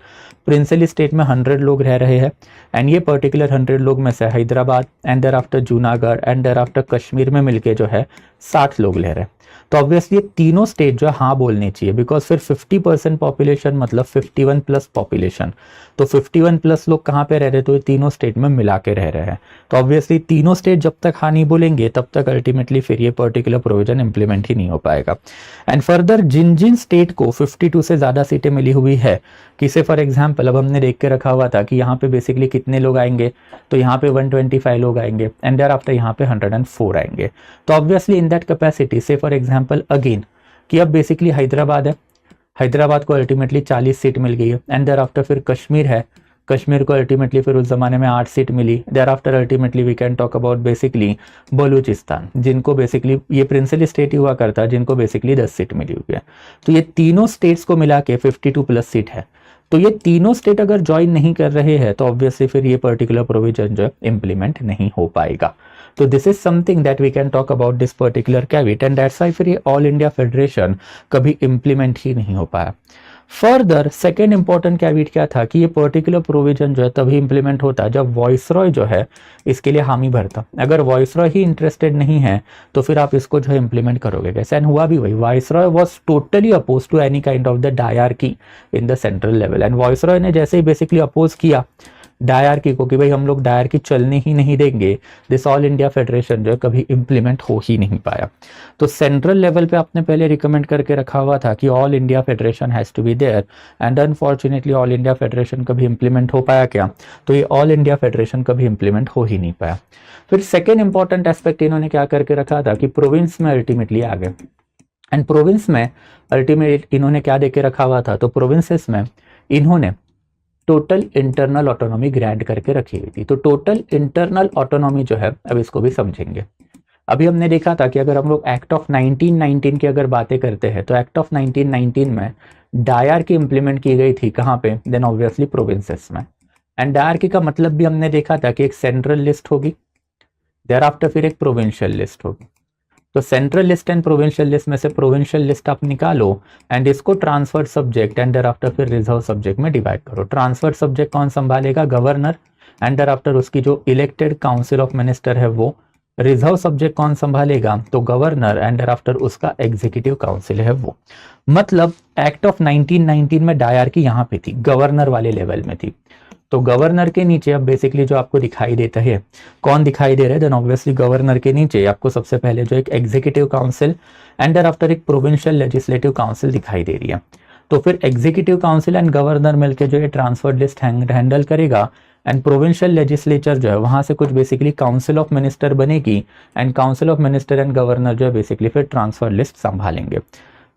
princely state में 100 लोग रह रहे हैं एंड ये पर्टिकुलर 100 लोग में से Hyderabad and there after Junagadh and there after Kashmir में मिलके जो है 60 लोग ले रहे हैं। तो ऑब्वियसली तीनों स्टेट जो है हाँ बोलनी चाहिए, बिकॉज फिर 50% पॉपुलेशन मतलब 51 प्लस पॉपुलेशन। तो 51 प्लस लोग कहाँ पे रह रहे, तो ये तीनों स्टेट में मिला के रह रहे हैं। तो ऑब्वियसली तीनों स्टेट जब तक हाँ नहीं बोलेंगे तब तक अल्टीमेटली फिर ये पर्टिकुलर प्रोविजन इंप्लीमेंट ही नहीं हो पाएगा। एंड फर्दर जिन जिन स्टेट को 52 से ज्यादा सीटें मिली हुई है, किसे फॉर एग्जाम्पल अब हमने देख के रखा हुआ था कि यहाँ पे बेसिकली कितने लोग आएंगे, तो यहाँ पे 125 लोग आएंगे एंड देयर आफ्टर यहाँ पे 104 आएंगे। तो ऑब्वियसली इन दैट कैपेसिटी से फॉर एग्जाम्पल अगेन कि अब बेसिकली हैदराबाद है, हैदराबाद को अल्टीमेटली 40 सीट मिल गई है एंड देयर आफ्टर फिर कश्मीर है, कश्मीर को अल्टीमेटली फिर उस जमाने में 8 सीट मिली। There after ultimately we can talk about basically Balochistan, जिनको बेसिकली ये प्रिंसली स्टेट हुआ करता है, जिनको बेसिकली 10 सीट मिली हुई है। तो ये तीनों स्टेट्स को मिला के 52 प्लस सीट है। तो ये तीनों स्टेट अगर ज्वाइन नहीं कर रहे हैं तो ऑब्वियसली फिर ये पर्टिकुलर प्रोविजन जो है इंप्लीमेंट नहीं हो पाएगा। तो this is something that we can talk about this particular caveat, and that's why फिर ये ऑल इंडिया फेडरेशन कभी इंप्लीमेंट ही नहीं हो पाया। फर्दर सेकेंड इंपॉर्टेंट कैविट क्या था कि ये पर्टिकुलर प्रोविजन जो है तभी इंप्लीमेंट होता है जब वॉइसरॉय जो है इसके लिए हामी भरता। अगर वॉइसरॉय ही इंटरेस्टेड नहीं है तो फिर आप इसको जो है इंप्लीमेंट करोगे कैसे? एंड हुआ भी वही, viceroy was totally oppose to any kind of the dyarchy in the central level, and viceroy ने जैसे ही बेसिकली अपोज किया डायरकी को कि भाई हम लोग डायरकी चलने ही नहीं देंगे, दिस ऑल इंडिया फेडरेशन जो है कभी इंप्लीमेंट हो ही नहीं पाया। तो सेंट्रल लेवल पे आपने पहले रिकमेंड करके रखा हुआ था कि all India federation has to be there, and unfortunately all India federation कभी इंप्लीमेंट हो पाया क्या? तो ये ऑल इंडिया फेडरेशन कभी इंप्लीमेंट हो ही नहीं पाया। फिर सेकेंड इंपॉर्टेंट एस्पेक्ट इन्होंने क्या करके रखा था कि प्रोविंस में अल्टीमेटली आ गए, एंड प्रोविंस में अल्टीमेट इन्होंने क्या दे के रखा हुआ था? तो प्रोविंसेस में इन्होंने टोटल इंटरनल ऑटोनॉमी ग्रांट करके रखी हुई थी। तो टोटल इंटरनल ऑटोनॉमी जो है, अब इसको भी समझेंगे। अभी हमने देखा था कि अगर हम लोग एक्ट ऑफ 1919 की अगर बातें करते हैं तो एक्ट ऑफ 1919 में डायरकी इंप्लीमेंट की गई थी कहाँ पे? देन ऑब्वियसली प्रोविंसेस में। एंड डायरकी का मतलब भी हमने देखा था कि एक सेंट्रल लिस्ट होगी, देयर आफ्टर फिर एक प्रोविंशियल लिस्ट होगी। तो central list and provincial list में से प्रोविंशियल लिस्ट आप निकालो एंड इसको transfer subject and there after फिर रिजर्व सब्जेक्ट में डिवाइड करो। ट्रांसफर सब्जेक्ट कौन संभालेगा? गवर्नर, एंड देयर आफ्टर उसकी जो इलेक्टेड काउंसिल ऑफ मिनिस्टर है वो। रिजर्व सब्जेक्ट कौन संभालेगा? तो गवर्नर, एंड देयर आफ्टर उसका एग्जीक्यूटिव काउंसिल है वो। मतलब एक्ट ऑफ 1919 में डायरकी यहाँ पे थी, गवर्नर वाले लेवल में थी। तो गवर्नर के नीचे अब बेसिकली जो आपको दिखाई देता है, कौन दिखाई दे रहा है? देन ऑब्वियसली गवर्नर के नीचे आपको सबसे पहले जो एक executive council and there after एक प्रोविंशियल लेजिस्लेटिव काउंसिल दिखाई दे रही है। तो फिर एग्जीक्यूटिव काउंसिल एंड गवर्नर मिलकर जो ये ट्रांसफर लिस्ट हैंडल करेगा, एंड प्रोविंशियल लेजिस्लेचर जो है वहां से कुछ बेसिकली काउंसिल ऑफ मिनिस्टर बनेगी, and council of minister and governor जो है बेसिकली फिर ट्रांसफर लिस्ट संभालेंगे।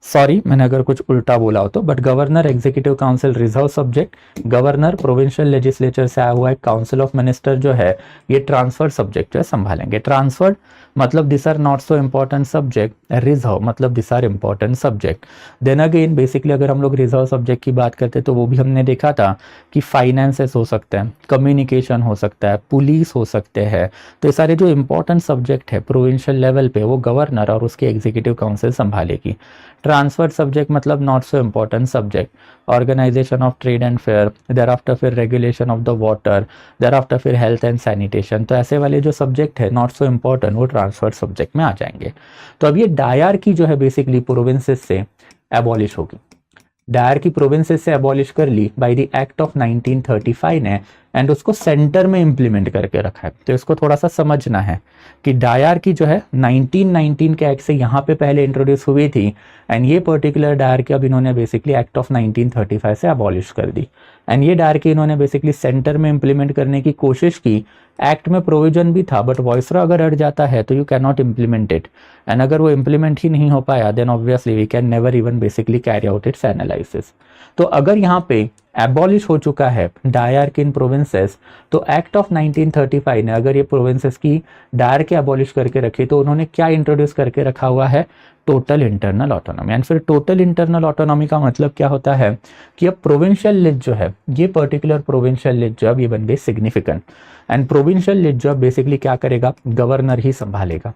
सॉरी मैंने अगर कुछ उल्टा बोला हो तो, but governor executive council reserve subject, governor provincial legislature से आया हुआ है, काउंसिल ऑफ मिनिस्टर जो है ये ट्रांसफर सब्जेक्ट जो है संभालेंगे। ट्रांसफर मतलब this are not so important subject, reserve मतलब this are important subject. Then again basically अगर हम लोग रिजर्व सब्जेक्ट की बात करते तो वो भी हमने देखा था कि फाइनेंसेस हो सकते हैं, कम्युनिकेशन हो सकता है, पुलिस हो सकते हैं। तो ये सारे जो इंपॉर्टेंट सब्जेक्ट है प्रोविंशियल लेवल पे वो गवर्नर और उसकी एग्जीक्यूटिव काउंसिल संभालेगी। ट्रांसफर सब्जेक्ट मतलब not so important subject, organisation of trade and fair, there after फिर regulation of the water, there after फिर हेल्थ एंड सैनिटेशन। तो ऐसे वाले जो सब्जेक्ट है नॉट सो इम्पॉर्टेंट वो ट्रांसफर सब्जेक्ट में आ जाएंगे। तो अब ये डायरकी जो है बेसिकली प्रोविंसेस से एबॉलिश होगी। डायरकी प्रोविंसेस से एबॉलिश कर ली बाय द एक्ट ऑफ 1935 ने, एंड उसको सेंटर में इंप्लीमेंट करके रखा है। तो इसको थोड़ा सा समझना है कि डायरकी जो है 1919 के एक्ट से यहाँ पे पहले इंट्रोड्यूस हुई थी, एंड ये पर्टिकुलर डायरकी अब इन्होंने बेसिकली एक्ट ऑफ 1935 से एबॉलिश कर दी। एंड ये डायरकी इन्होंने बेसिकली सेंटर में इंप्लीमेंट करने की कोशिश की। एक्ट में प्रोविजन भी था बट वॉइसरॉय अगर अड़ जाता है तो you cannot implement it, and अगर वो इम्प्लीमेंट ही नहीं हो पाया then obviously we can never even basically carry out its analysis. तो अगर यहाँ पे एबॉलिश हो चुका है डायरकी इन प्रोविंसेस, तो एक्ट ऑफ 1935 ने अगर ये प्रोविंसेस की डायरकी एबॉलिश करके रखी तो उन्होंने क्या इंट्रोड्यूस करके रखा हुआ है? Total internal autonomy. एंड फिर टोटल इंटरनल ऑटोनॉमी का मतलब क्या होता है कि अब प्रोविंशियल लिस्ट जो है ये पर्टिकुलर प्रोविंशियल लिस्ट जो अब ये बन गई सिग्निफिकेंट, एंड प्रोविंशियल लिस्ट जो बेसिकली क्या करेगा? गवर्नर ही संभालेगा।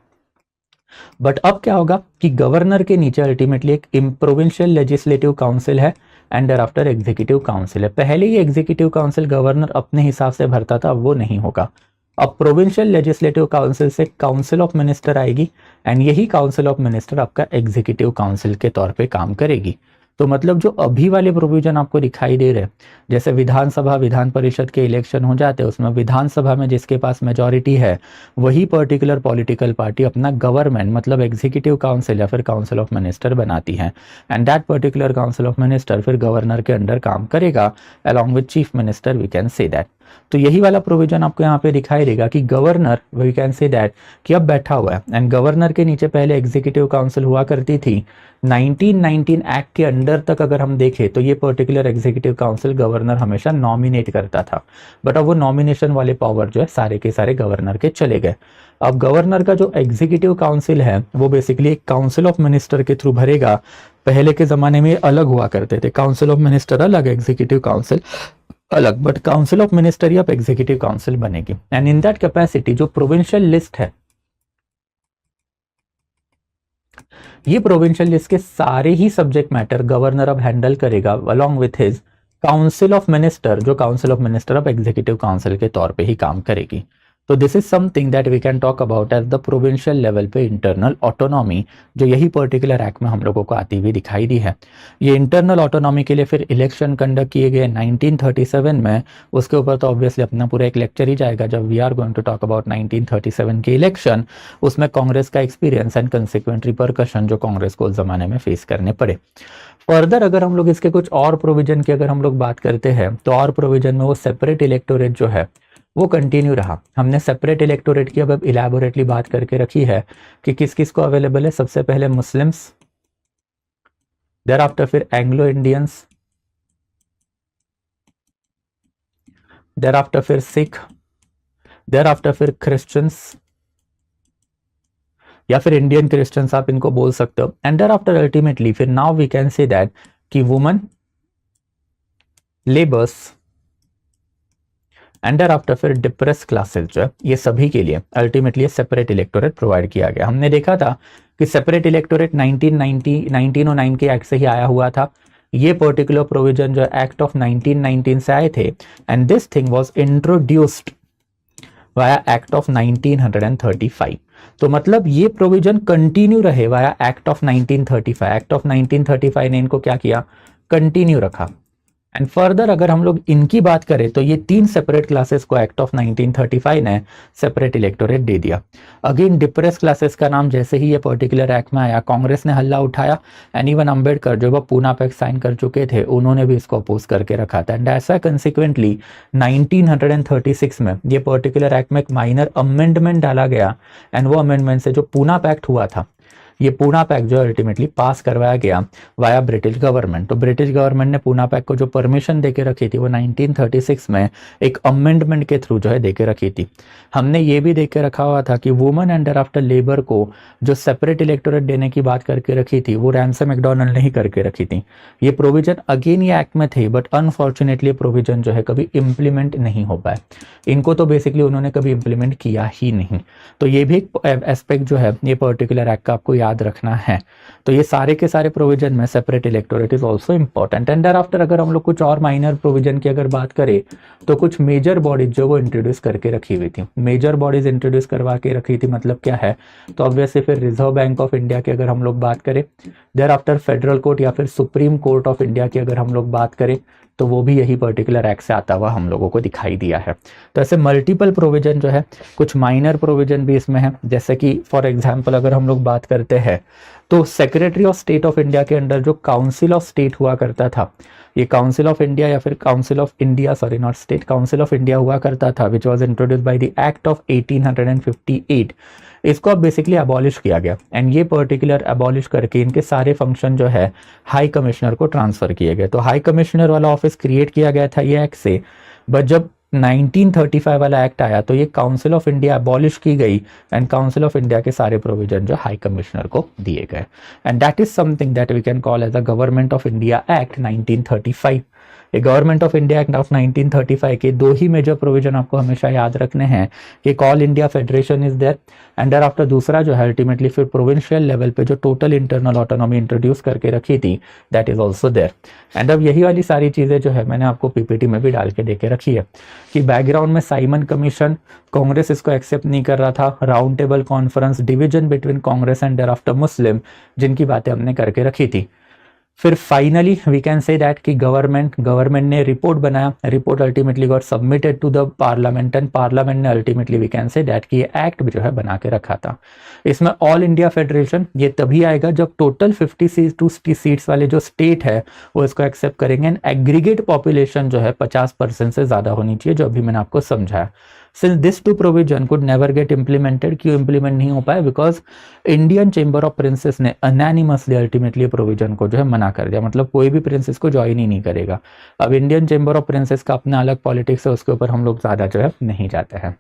बट अब क्या होगा कि गवर्नर के नीचे अल्टीमेटली एक प्रोविंशियल लेजिस्लेटिव काउंसिल है and there after executive council है। पहले ही एग्जीक्यूटिव काउंसिल गवर्नर अपने हिसाब से भरता था, अब वो नहीं होगा। अब प्रोविंशियल लेजिस्लेटिव काउंसिल से काउंसिल ऑफ मिनिस्टर आएगी, एंड यही काउंसिल ऑफ मिनिस्टर आपका एग्जीक्यूटिव काउंसिल के तौर पे काम करेगी। तो मतलब जो अभी वाले प्रोविजन आपको दिखाई दे रहे हैं, जैसे विधानसभा विधान परिषद के इलेक्शन हो जाते हैं, उसमें विधानसभा में जिसके पास मेजॉरिटी है वही पर्टिकुलर पॉलिटिकल पार्टी अपना गवर्नमेंट मतलब एग्जीक्यूटिव काउंसिल या फिर काउंसिल ऑफ मिनिस्टर बनाती है, and that particular council of minister फिर गवर्नर के अंडर काम करेगा along with chief minister, we can say that. तो यही वाला प्रोविजन आपको यहाँ पे दिखाई देगा कि governor, we can say that, कि अब बैठा हुआ है एंड गवर्नर के नीचे पहले एग्जीक्यूटिव काउंसिल हुआ करती थी। 1919 एक्ट के अंडर तक अगर हम देखें तो ये पर्टिकुलर एग्जीक्यूटिव काउंसिल गवर्नर हमेशा नॉमिनेट करता था, बट अब वो नॉमिनेशन वाले पावर जो है सारे के सारे गवर्नर के चले गए। अब गवर्नर का जो एग्जीक्यूटिव काउंसिल है वो बेसिकली एक काउंसिल ऑफ मिनिस्टर के थ्रू भरेगा। पहले के जमाने में अलग हुआ करते थे, काउंसिल ऑफ मिनिस्टर अलग, एग्जीक्यूटिव काउंसिल अलग, बट काउंसिल ऑफ मिनिस्टर ही अब एग्जीक्यूटिव काउंसिल बनेगी। एंड इन दैट कैपेसिटी जो प्रोविंशियल लिस्ट है, ये प्रोविंशियल लिस्ट के सारे ही सब्जेक्ट मैटर गवर्नर अब हैंडल करेगा along with his council of minister, जो काउंसिल ऑफ मिनिस्टर अब एग्जीक्यूटिव काउंसिल के तौर पे ही काम करेगी। तो this is something that we can talk about as the provincial level पे इंटरनल ऑटोनॉमी, जो यही पर्टिकुलर एक्ट में हम लोगों को आती हुई दिखाई दी है। ये इंटरनल ऑटोनॉमी के लिए फिर इलेक्शन कंडक्ट किए गए 1937 में, उसके ऊपर तो ऑब्वियसली अपना पूरा एक लेक्चर ही जाएगा जब we are going to talk about 1937 के इलेक्शन, उसमें कांग्रेस का एक्सपीरियंस एंड कंसिक्वेंट रिपरकशन जो कांग्रेस को उस जमाने में फेस करने पड़े। फर्दर अगर हम लोग इसके कुछ और प्रोविजन की अगर हम लोग बात करते हैं तो और प्रोविजन में वो सेपरेट इलेक्टोरेट जो है वो कंटिन्यू रहा। हमने सेपरेट इलेक्टोरेट की अब इलैबोरेटली बात करके रखी है कि किस किस को अवेलेबल है। सबसे पहले मुस्लिम्स, देयर आफ्टर फिर एंग्लो इंडियंस, देयर आफ्टर फिर सिख, देयर आफ्टर फिर क्रिश्चियंस या फिर इंडियन क्रिश्चियंस आप इनको बोल सकते हो। एंड देयर आफ्टर अल्टीमेटली फिर now we can say that कि woman, labours and there after फिर डिप्रेस क्लासेस जो है, ये सभी के लिए अल्टीमेटली सेपरेट इलेक्टोरेट प्रोवाइड किया गया। हमने देखा था कि सेपरेट इलेक्टोरेट 1909 के एक्ट से ही आया हुआ था। ये पर्टिकुलर प्रोविजन जो एक्ट ऑफ 1919 से आए थे and this thing was introduced via act of 1935। तो मतलब ये प्रोविजन कंटिन्यू रहे via act of 1935। Act of 1935 ने इनको क्या किया, कंटिन्यू रखा। एंड फर्दर अगर हम लोग इनकी बात करें तो ये 3 सेपरेट क्लासेस को एक्ट ऑफ 1935 ने सेपरेट इलेक्टोरेट दे दिया। अगेन डिप्रेस क्लासेस का नाम जैसे ही ये पर्टिकुलर एक्ट में आया, कांग्रेस ने हल्ला उठाया एंड इवन अंबेडकर जो वो पूना पैक्ट साइन कर चुके थे, उन्होंने भी इसको अपोज करके रखा था। एंड ऐसा कंसिक्वेंटली 1936 में ये पर्टिकुलर एक्ट में एक माइनर अमेंडमेंट डाला गया एंड वो अमेंडमेंट से जो पूना पैक्ट हुआ था, ये पूना पैक्ट जो अल्टीमेटली पास करवाया गया वाया ब्रिटिश गवर्नमेंट। तो ब्रिटिश गवर्नमेंट ने पूना पैक्ट को जो परमिशन देके रखी थी वो 1936 में एक अमेंडमेंट के थ्रू जो है देके रखी थी। हमने ये भी देख के रखा हुआ था कि वुमेन एंड आफ्टर लेबर को जो सेपरेट इलेक्टोरेट देने की बात करके रखी थी वो रैमसे मैकडोनल्ड ने ही करके रखी थी। ये प्रोविजन अगेन ये एक्ट में थे, बट अनफॉर्चुनेटली प्रोविजन जो है कभी इंप्लीमेंट नहीं हो पाए। इनको तो बेसिकली उन्होंने कभी इंप्लीमेंट किया ही नहीं। तो ये भी एक एस्पेक्ट जो है ये पर्टिकुलर एक्ट का आपको याद रखना है। तो ये सारे के सारे प्रोविजन में separate electorate is also important. And after अगर हम लोग कुछ और माइनर प्रोविजन की अगर बात करें तो कुछ मेजर बॉडीज जो वो इंट्रोड्यूस करके रखी हुई थी। मेजर बॉडीज इंट्रोड्यूस करवा के रखी थी मतलब क्या है, तो ऑब्वियसली फिर रिजर्व बैंक ऑफ इंडिया की अगर हम लोग बात करें, देयर आफ्टर फेडरल कोर्ट या फिर सुप्रीम कोर्ट ऑफ इंडिया की अगर हम लोग बात करें तो वो भी यही पर्टिकुलर एक्ट से आता हुआ हम लोगों को दिखाई दिया है। तो ऐसे मल्टीपल प्रोविजन जो है, कुछ माइनर प्रोविजन भी इसमें है। जैसे कि फॉर एग्जांपल अगर हम लोग बात करते हैं तो secretary of state of India के अंडर जो काउंसिल ऑफ स्टेट हुआ करता था, ये काउंसिल ऑफ इंडिया या फिर council of India, sorry not state, council of India हुआ करता था, which was introduce by the act of 1858। इसको अब बेसिकली अबॉलिश किया गया एंड ये पर्टिकुलर अबॉलिश करके इनके सारे फंक्शन जो है हाई कमिश्नर को ट्रांसफर किए गए। तो हाई कमिश्नर वाला ऑफिस क्रिएट किया गया था ये एक्ट से, बट जब 1935 वाला एक्ट आया तो ये काउंसिल ऑफ इंडिया अबॉलिश की गई एंड काउंसिल ऑफ इंडिया के सारे प्रोविजन जो हाई कमिश्नर को दिए गए। And that is something that we can call as a government of India act 1935। ये government of India act of 1935 के 2 ही मेजर प्रोविजन आपको हमेशा याद रखने हैं कि all India federation is there and there after दूसरा जो है अल्टीमेटली फिर प्रोविंशियल लेवल पे जो टोटल इंटरनल ऑटोनॉमी इंट्रोड्यूस करके रखी थी, that is also there. And अब यही वाली सारी चीजें जो है मैंने आपको पीपीटी में भी डाल के देके रखी है कि बैकग्राउंड में साइमन कमीशन, कांग्रेस इसको एक्सेप्ट नहीं कर रहा था, round table conference, division between Congress and there after Muslim, जिनकी बातें हमने करके रखी थी। फिर finally we can say that कि गवर्नमेंट ने रिपोर्ट बनाया, report ultimately got submitted to the parliament and parliament ने ultimately we can say that कि ये एक्ट भी जो है बना के रखा था। इसमें ऑल इंडिया फेडरेशन ये तभी आएगा जब टोटल 50 सीट्स वाले जो स्टेट है वो इसको एक्सेप्ट करेंगे एंड एग्रीगेट पॉपुलेशन जो है 50% से ज़्यादा होनी चाहिए, जो अभी मैंने आपको समझाया। Since this two provision could never get implemented, क्यों इम्प्लीमेंट नहीं हो पाया? Because Indian chamber of princes ने अनैनिमसली अल्टीमेटली प्रोविजन को जो है मना कर दिया, मतलब कोई भी प्रिंसेस को ज्वाइन ही नहीं करेगा। अब इंडियन चेंबर ऑफ प्रिंसेस का अपना अलग पॉलिटिक्स है, उसके ऊपर हम लोग ज़्यादा जो है नहीं जाते हैं।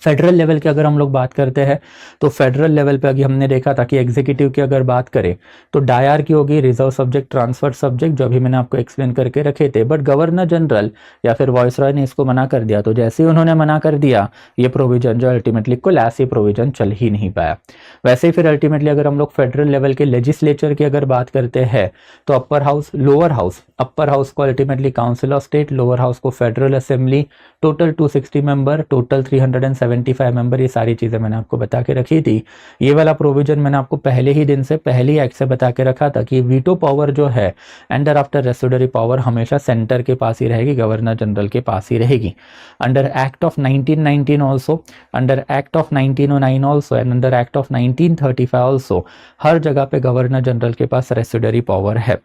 फेडरल लेवल की अगर हम लोग बात करते हैं तो फेडरल लेवल पे अभी हमने देखा था कि एग्जीक्यूटिव की अगर बात करें तो डायर की होगी रिजर्व सब्जेक्ट, ट्रांसफर सब्जेक्ट, जो अभी मैंने आपको एक्सप्लेन करके रखे थे। बट गवर्नर जनरल या फिर वॉइसरॉय ने इसको मना कर दिया, तो जैसे ही उन्होंने मना कर दिया ये प्रोविजन जो अल्टीमेटली कोलैप्स, ये प्रोविजन चल ही नहीं पाया। वैसे ही फिर अल्टीमेटली अगर हम लोग फेडरल लेवल के लेजिस्लेचर की अगर बात करते हैं तो upper house, lower house, upper house को ultimately council of state, lower house को federal assembly, total 260 member, total 375 member, ये सारी चीज़ें मैंने आपको बता के रखी थी। ये वाला प्रोविजन मैंने आपको पहले ही दिन से, पहले एक्ट से बता के रखा था कि वीटो पावर जो है अंडर आफ्टर रेसिडरी पावर हमेशा सेंटर के पास ही रहेगी, गवर्नर जनरल के पास ही रहेगी। Under act of 1919 also, under act of 1909 also and under act of 1935 also हर जगह पे गवर्नर जनरल के पास रेसिडरी पावर है।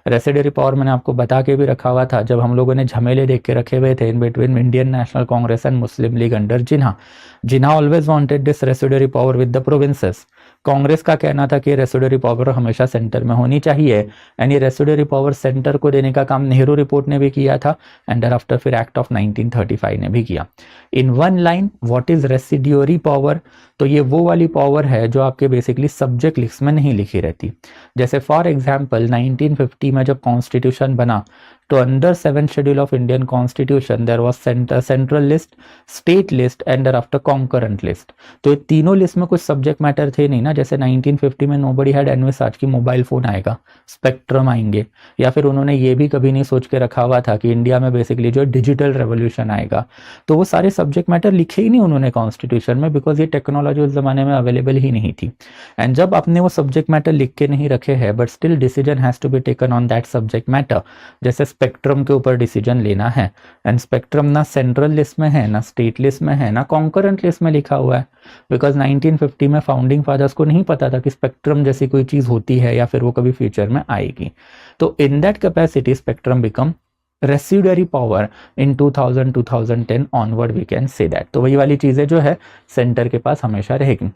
रेसिडरी पावर मैंने आपको बता के भी रखा हुआ था जब हम लोगों ने झमेले देख के रखे हुए थे in between Indian National Congress and Muslim league under जिन्हा। जिन्हा always wanted this residuary power with the provinces. Congress का कहना था कि रेसिडरी पावर हमेशा सेंटर में होनी चाहिए एंड ये रेसिडरी पावर सेंटर को देने का काम नेहरू रिपोर्ट ने भी किया था एंड आफ्टर फिर एक्ट ऑफ 1935 ने भी किया। In one line what is residuary power? तो ये वो वाली पावर है जो आपके बेसिकली सब्जेक्ट लिस्ट में नहीं लिखी रहती। जैसे फॉर एग्जांपल 1950 में जब कॉन्स्टिट्यूशन बना तो under 7th schedule of Indian constitution there was central list, state list and after concurrent list. तो ये तीनों लिस्ट में कुछ सब्जेक्ट मैटर थे नहीं ना। जैसे 1950 में नोबडी हैड एनविसाज की मोबाइल फोन आएगा, स्पेक्ट्रम आएंगे, या फिर उन्होंने ये भी कभी नहीं सोच के रखा हुआ था कि इंडिया में बेसिकली जो डिजिटल रेवोल्यूशन आएगा। तो वो सारे सब्जेक्ट मैटर लिखे ही नहीं उन्होंने कॉन्स्टिट्यूशन में, बिकॉज ये टेक्नोलॉजी उस जमाने में अवेलेबल ही नहीं थी। एंड जब आपने वो सब्जेक्ट मैटर लिख के नहीं रखे हैं but still decision has to be taken on that subject matter, जैसे स्पेक्ट्रम के ऊपर डिसीजन लेना है एंड स्पेक्ट्रम ना सेंट्रल लिस्ट में है, ना स्टेट लिस्ट में है, ना कॉन्करेंट लिस्ट में लिखा हुआ है, बिकॉज 1950 में फाउंडिंग फादर्स को नहीं पता था कि स्पेक्ट्रम जैसी कोई चीज होती है या फिर वो कभी फ्यूचर में आएगी। तो in that capacity spectrum become residuary power in 2010 onward we can say that. तो वही वाली चीज़ें जो है सेंटर के पास हमेशा रहेगी।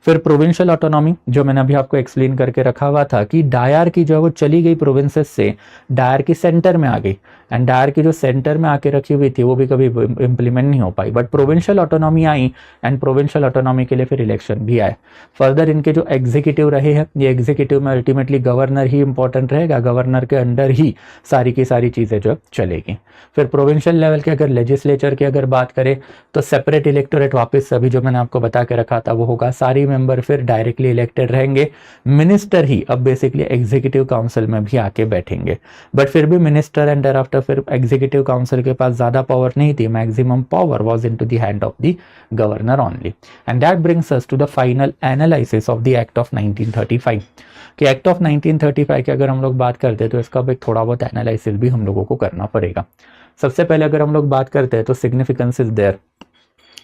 फिर प्रोविंशियल ऑटोनॉमी जो मैंने अभी आपको एक्सप्लेन करके रखा हुआ था कि डायर की जो है वो चली गई प्रोविंसेस से, डायर की सेंटर में आ गई एंड डायर की जो सेंटर में आके रखी हुई थी वो भी कभी इम्प्लीमेंट नहीं हो पाई। बट प्रोविंशियल ऑटोनॉमी आई एंड प्रोविंशियल ऑटोनॉमी के लिए फिर इलेक्शन भी आए। फर्दर इनके जो एग्जीक्यूटिव रहे हैं, ये एग्जीक्यूटिव में अल्टीमेटली गवर्नर ही इंपॉर्टेंट रहेगा, गवर्नर के अंडर ही सारी की सारी चीज़ें जो चलेगी। फिर प्रोविंशियल लेवल के अगर लेजिस्लेचर की अगर बात करें तो सेपरेट इलेक्टोरेट वापस से अभी जो मैंने आपको बता के रखा था वो होगा, सारी मेंबर फिर डायरेक्टली इलेक्टेड रहेंगे। मिनिस्टर ही अब बेसिकली एग्जीक्यूटिव काउंसिल में भी आके बैठेंगे, बट फिर भी मिनिस्टर एंड आफ्टर फिर एग्जीक्यूटिव काउंसिल के पास ज्यादा पावर नहीं थी, maximum power was into the hand of the governor only. And that brings us to the final analysis of the act of 1935 कि एक्ट ऑफ 1935 की अगर हम लोग बात करते हैं तो इसका भी थोड़ा बहुत एनालिसिस भी हम लोगों को करना पड़ेगा। सबसे पहले अगर हम लोग बात करते हैं तो significance is there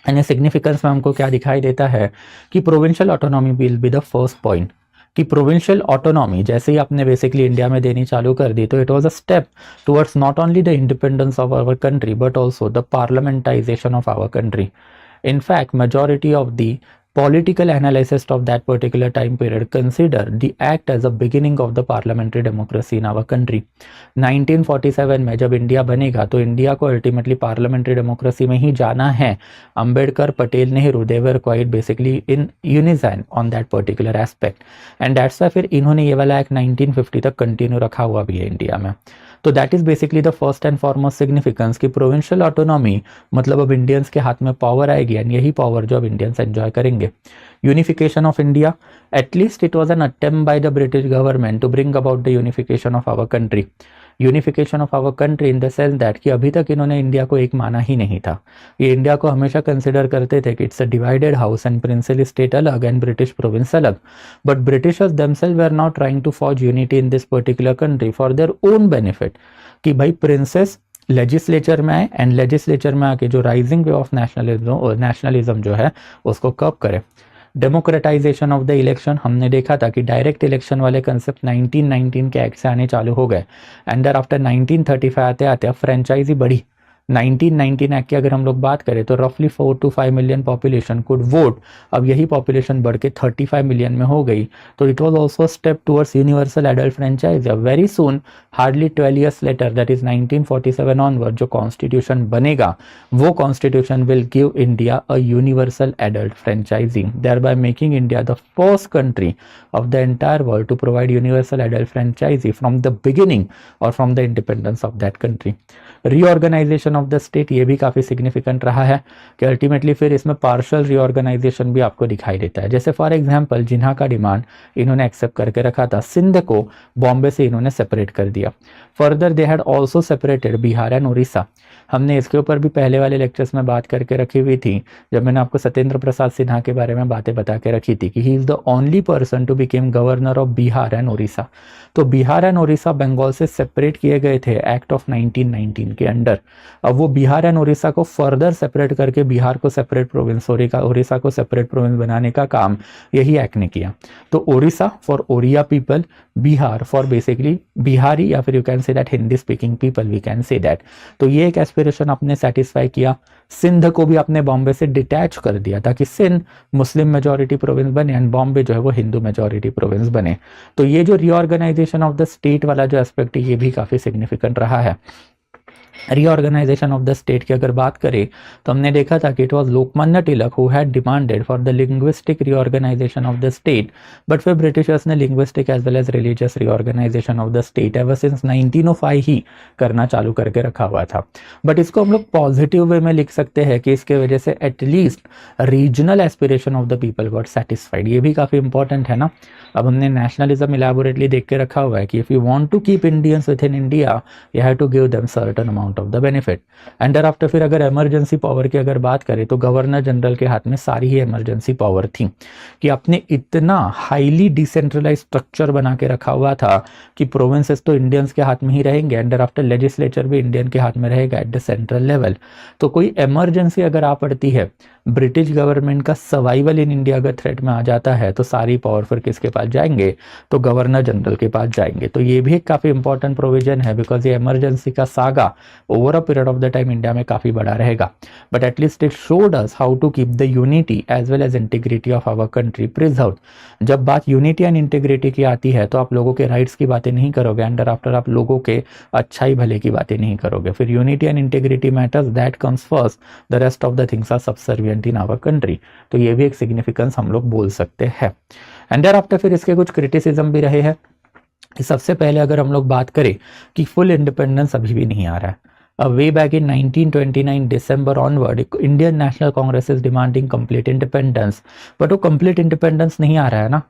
and significance में हमको क्या दिखाई देता है कि provincial autonomy will be the first point. कि प्रोविंशियल ऑटोनॉमी जैसे ही आपने बेसिकली इंडिया में देनी चालू कर दी तो it was a step towards not only the independence of our country but also the parliamentarisation of our country. In fact, majority of the political analysis of that particular time period consider the act as a beginning of the parliamentary democracy in our country. 1947 में जब India बनेगा तो India को ultimately parliamentary democracy में ही जाना है। Ambedkar, Patel, Nehru, they were quite basically in unison on that particular aspect and that's why फिर इन्होंने ये वाला एक्ट 1950 तक कंटिन्यू रखा हुआ भी है इंडिया में। तो that is basically the first and foremost significance कि प्रोविंशियल ऑटोनॉमी मतलब अब इंडियंस के हाथ में पावर आएगी एंड यही पावर जो अब इंडियंस एंजॉय करेंगे। Unification of India, at least it was an attempt by the British government to bring about the unification of our country. Unification of our country in the sense that कि अभी तक इन्होंने India को एक माना ही नहीं था। ये इंडिया को हमेशा कंसिडर करते थे कि it's a divided house and principal state अलग एंड ब्रिटिश प्रोविंस अलग। But Britishers themselves were not trying to forge unity in this particular country for their own benefit, कि भाई प्रिंसेस लेजिस्लेचर में आए एंड लेजिस्लेचर में आके जो rising way of nationalism जो है उसको कर्ब करे। डेमोक्रेटाइजेशन ऑफ द इलेक्शन, हमने देखा था कि डायरेक्ट इलेक्शन वाले कंसेप्ट 1919 के एक्ट से आने चालू हो गए एंड देयर आफ्टर 1935 आते आते अब फ्रेंचाइजी बढ़ी। 1919 एक्ट की अगर हम लोग बात करें तो रफली 4 to 5 million population could vote, अब यही पॉपुलेशन बढ़ के 35 मिलियन में हो गई। तो it was also step towards universal adult franchise. Very soon, hardly 12 years later, that is 1947 onward, जो कॉन्स्टिट्यूशन बनेगा वो constitution will give India a universal adult franchising, thereby making India the first country of the entire world to provide universal adult franchise from the beginning और from the independence of that country. Reorganisation of the state, ये भी काफ़ी significant रहा है कि ultimately फिर इसमें partial reorganisation भी आपको दिखाई देता है। जैसे फॉर एग्जांपल जिन्हा का डिमांड इन्होंने एक्सेप्ट करके रखा था, सिंध को बॉम्बे से इन्होंने सेपरेट कर दिया। Further they had also separated Bihar and Orissa. हमने इसके ऊपर भी पहले वाले लेक्चर्स में बात करके रखी हुई थी, जब मैंने आपको सत्येंद्र प्रसाद सिन्हा के बारे में बातें बता के रखी थी कि he is the only person to became governor of Bihar and Orissa. तो बिहार एंड उड़ीसा बंगाल से सेपरेट किए गए थे एक्ट ऑफ 1919 के अंडर। अब वो बिहार एंड उड़ीसा को फर्दर सेपरेट करके बिहार को सेपरेट प्रोविंस, उड़ीसा को सेपरेट प्रोविंस बनाने का काम यही एक्ट ने किया। तो Orissa for Oriya people, Bihar for basically Bihari, या फिर you can say that Hindi speaking people, we can say that. तो ये एक एस्पिरेशन आपने सेटिस्फाई किया। सिंध को भी आपने बॉम्बे से डिटैच कर दिया ताकि सिंध मुस्लिम मेजॉरिटी प्रोविंस बने एंड बॉम्बे जो है वो हिंदू मेजॉरिटी प्रोविंस बने। तो ये जो रीऑर्गेनाइजेशन ऑफ द स्टेट वाला जो एस्पेक्ट है ये भी काफ़ी सिग्निफिकेंट रहा है। रीऑर्गेनाइजेशन ऑफ द स्टेट की अगर बात करें तो हमने देखा था कि it was Lokmanya Tilak who had demanded for the linguistic reorganisation of the state, but फिर ब्रिटिशर्स ने linguistic as well as religious reorganisation of the state ever since 1905 ही करना चालू करके रखा हुआ था। बट इसको हम लोग पॉजिटिव वे में लिख सकते हैं कि इसके वजह से at least regional aspiration of the people got satisfied. ये भी काफ़ी इंपॉर्टेंट है ना। अब हमने नेशनलिज्म इलैबोरेटली देख के रखा हुआ है कि if you want to keep Indians within India you have to give them certain amount of the benefit. And there after फिर अगर इमरजेंसी पावर की अगर बात करें तो गवर्नर जनरल के हाथ में सारी ही इमरजेंसी पावर थी कि आपने इतना हाईली डिसेंट्रलाइज स्ट्रक्चर बना के रखा हुआ था कि प्रोविंसेस तो इंडियंस के हाथ में ही रहेंगे एंड देयर आफ्टर लेजिस्लेचर भी इंडियन के हाथ में रहेगा एट द सेंट्रल लेवल। तो कोई इमरजेंसी अगर आ पड़ती है, ब्रिटिश गवर्नमेंट का सर्वाइवल इन इंडिया अगर थ्रेट में आ जाता है तो सारी पावर फिर किसके पास जाएंगे, तो गवर्नर जनरल के पास जाएंगे। तो ये भी एक काफ़ी इंपॉर्टेंट प्रोविजन है बिकॉज ये इमरजेंसी का saga over a period of the time India में काफ़ी बड़ा रहेगा। But at least it showed us how to keep the unity as well as integrity of our country preserved. जब बात यूनिटी एंड इंटीग्रिटी की आती है तो आप लोगों के राइट्स की बातें नहीं करोगे एंड आफ्टर आप लोगों के अच्छाई भले की बातें नहीं करोगे। फिर unity and integrity matters, that comes first, the rest of the things are subservient in our country. तो ये भी एक सिग्निफिकेंस हम लोग बोल सकते हैं। एंड देयर आफ्टर फिर इसके कुछ क्रिटिसिज्म भी रहे हैं। सबसे पहले अगर हम लोग बात करें कि फुल इंडिपेंडेंस अभी भी नहीं आ रहा है। Way back in 1929 December onward Indian National Congress is demanding complete independence, but वो कंप्लीट इंडिपेंडेंस नहीं आ रहा है ना।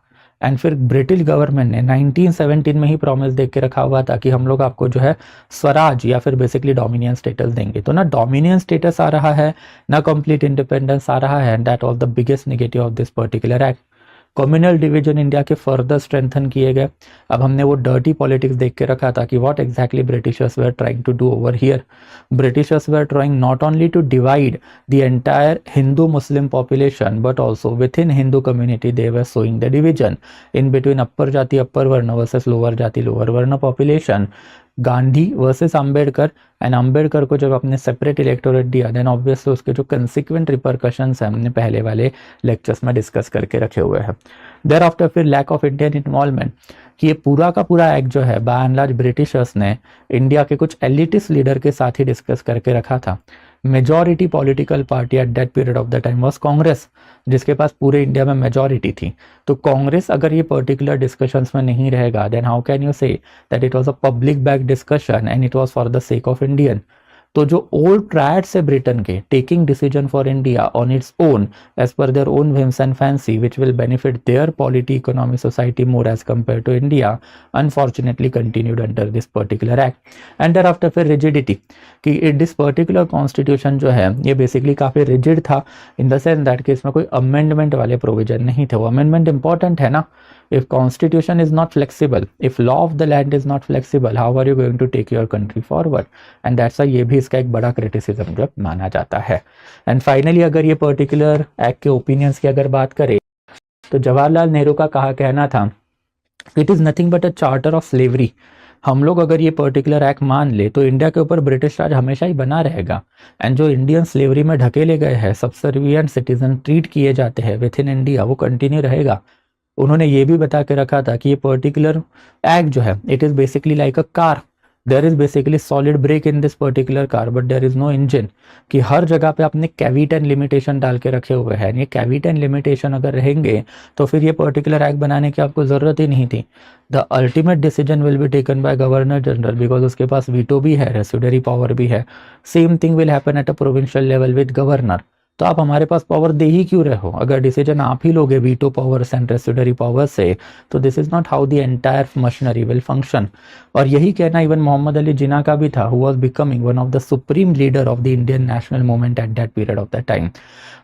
एंड फिर ब्रिटिश गवर्नमेंट ने 1917 में ही प्रॉमिस दे के रखा हुआ था कि हम लोग आपको जो है स्वराज या फिर बेसिकली डोमिनियन स्टेटस देंगे। तो ना डोमिनियन स्टेटस आ रहा है ना कंप्लीट इंडिपेंडेंस आ रहा है and that was the biggest negative of this particular act. Communal division India के फर्दर स्ट्रेंथन किए गए। अब हमने वो डर्टी पॉलिटिक्स देख के रखा था कि what exactly Britishers were trying to do over here. Britishers were trying not only to divide the entire Hindu Muslim population but also within Hindu community they were sowing the division in between upper jati upper varna versus lower jati lower varna population. Gandhi versus Ambedkar and Ambedkar को जब आपने separate electorate दिया then obviously उसके जो consequent repercussions हैं हमने पहले वाले लेक्चर्स में डिस्कस करके रखे हुए हैं। देयर आफ्टर फिर लैक ऑफ इंडियन इन्वॉल्वमेंट कि ये पूरा का पूरा एक्ट जो है बाय एंड लार्ज ब्रिटिशर्स ने इंडिया के कुछ एलिटिस्ट लीडर के साथ ही डिस्कस करके रखा था। Majority political party at that period of the time was Congress, जिसके पास पूरे इंडिया में मेजॉरिटी थी। तो कांग्रेस अगर ये पर्टिकुलर डिस्कशंस में नहीं रहेगा then how can you say that it was a public back discussion and it was for the sake of Indian. तो जो ओल्ड ट्रायड्स है ब्रिटेन के, taking decision for India on its own as per their own whims and fancy which will benefit their polity economy society more as compared to India, unfortunately continued under this particular act. And thereafter फिर rigidity कि this particular constitution जो है ये basically काफ़ी rigid था in the sense that कि इसमें कोई amendment वाले provision नहीं थे. वो amendment important है ना. If constitution is not flexible, if law of the land is not flexible, how are you going to take your country forward? And that's why ये भी इसका एक बड़ा criticism जो माना जाता है. And finally अगर ये particular act के opinions की अगर बात करें तो जवाहरलाल नेहरू का कहा कहना था it is nothing but a charter of slavery. हम लोग अगर ये पर्टिकुलर एक्ट मान ले तो इंडिया के ऊपर ब्रिटिश राज हमेशा ही बना रहेगा. एंड जो इंडियन स्लेवरी में ढकेले गए हैं, सबसर्विएंट सिटीजन ट्रीट किए जाते हैं विद इन इंडिया, वो कंटिन्यू रहेगा. उन्होंने ये भी बता के रखा था कि ये पर्टिकुलर एक्ट जो है it is basically like a car. There is basically solid brake in this particular car but there is no engine. कि हर जगह पे आपने कैविट एंड लिमिटेशन डाल के रखे हुए हैं. ये कैविट एंड लिमिटेशन अगर रहेंगे तो फिर ये पर्टिकुलर एक्ट बनाने की आपको ज़रूरत ही नहीं थी. The ultimate decision will be taken by governor general because उसके पास वीटो भी है, रेसिडरी पावर भी है. Same thing will happen at a provincial level with governor. तो आप हमारे पास पावर दे ही क्यों रहे हो? अगर डिसीजन आप ही लोगे veto power and residuary power से, तो this is not how the entire machinery will function. और यही कहना इवन मोहम्मद अली जिन्ना का भी था, who was becoming one of the supreme leader of the Indian national movement at that period of the time.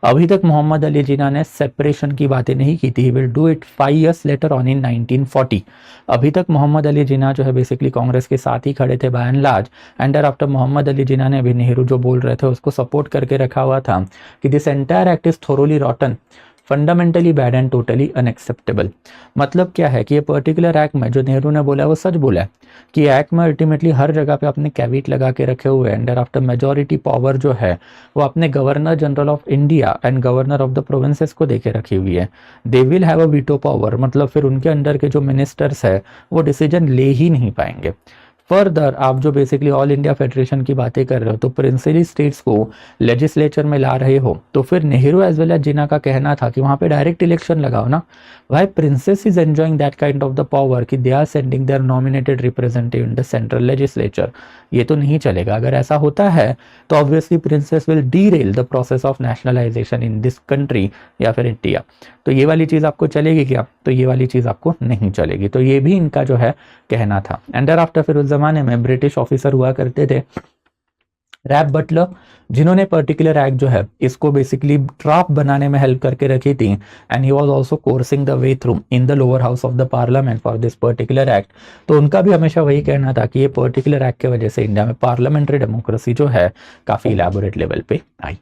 अभी तक मोहम्मद अली जिन्ना ने सेपरेशन की बातें नहीं की थी. He will do it 5 years later on in 1940. अभी तक मोहम्मद अली जिन्ना जो है बेसिकली कांग्रेस के साथ ही खड़े थे by and large. And after Mohammad Ali Jinnah ने भी नेहरू जो बोल रहे थे उसको सपोर्ट करके रखा हुआ था कि this entire act is thoroughly रॉटन, fundamentally bad and totally unacceptable. मतलब क्या है कि ये पर्टिकुलर एक्ट में जो नेहरू ने बोला वो सच बोला है कि एक्ट में अल्टीमेटली हर जगह पे आपने कैविट लगा के रखे हुए हैं. एंड आफ्टर मेजॉरिटी पावर जो है वो अपने governor general of India and governor of the provinces को देके रखी हुई है. They will have a veto power. मतलब फिर उनके अंडर के जो मिनिस्टर्स है वो डिसीजन ले ही नहीं पाएंगे. फर्दर आप जो बेसिकली ऑल इंडिया फेडरेशन की बातें कर रहे हो तो प्रिंसिपली स्टेट्स को लेजिस्लेचर में ला रहे हो, तो फिर नेहरू एज वेल एज जिन्ना का कहना था कि वहाँ पे डायरेक्ट इलेक्शन लगाओ ना. Why princes is enjoying that kind of the power कि they are sending their nominated representative in the central legislature. ये तो नहीं चलेगा. अगर ऐसा होता है तो obviously princes will derail the process of nationalisation in this country या फिर इंडिया. तो ये वाली चीज़ आपको चलेगी क्या? तो ये वाली चीज़ आपको नहीं चलेगी. तो ये भी इनका जो है कहना था. एंड आफ्टर फिर उस जमाने में ब्रिटिश ऑफिसर हुआ करते थे रैप बटलर, जिन्होंने पर्टिकुलर एक्ट जो है इसको बेसिकली ड्राफ्ट बनाने में हेल्प करके रखी थी. And he was also कोर्सिंग the way through in the lower house of the parliament for this particular act. तो उनका भी हमेशा वही कहना था कि ये पर्टिकुलर एक्ट की वजह से इंडिया में पार्लियामेंट्री डेमोक्रेसी जो है काफ़ी इलैबोरेट लेवल पे आई.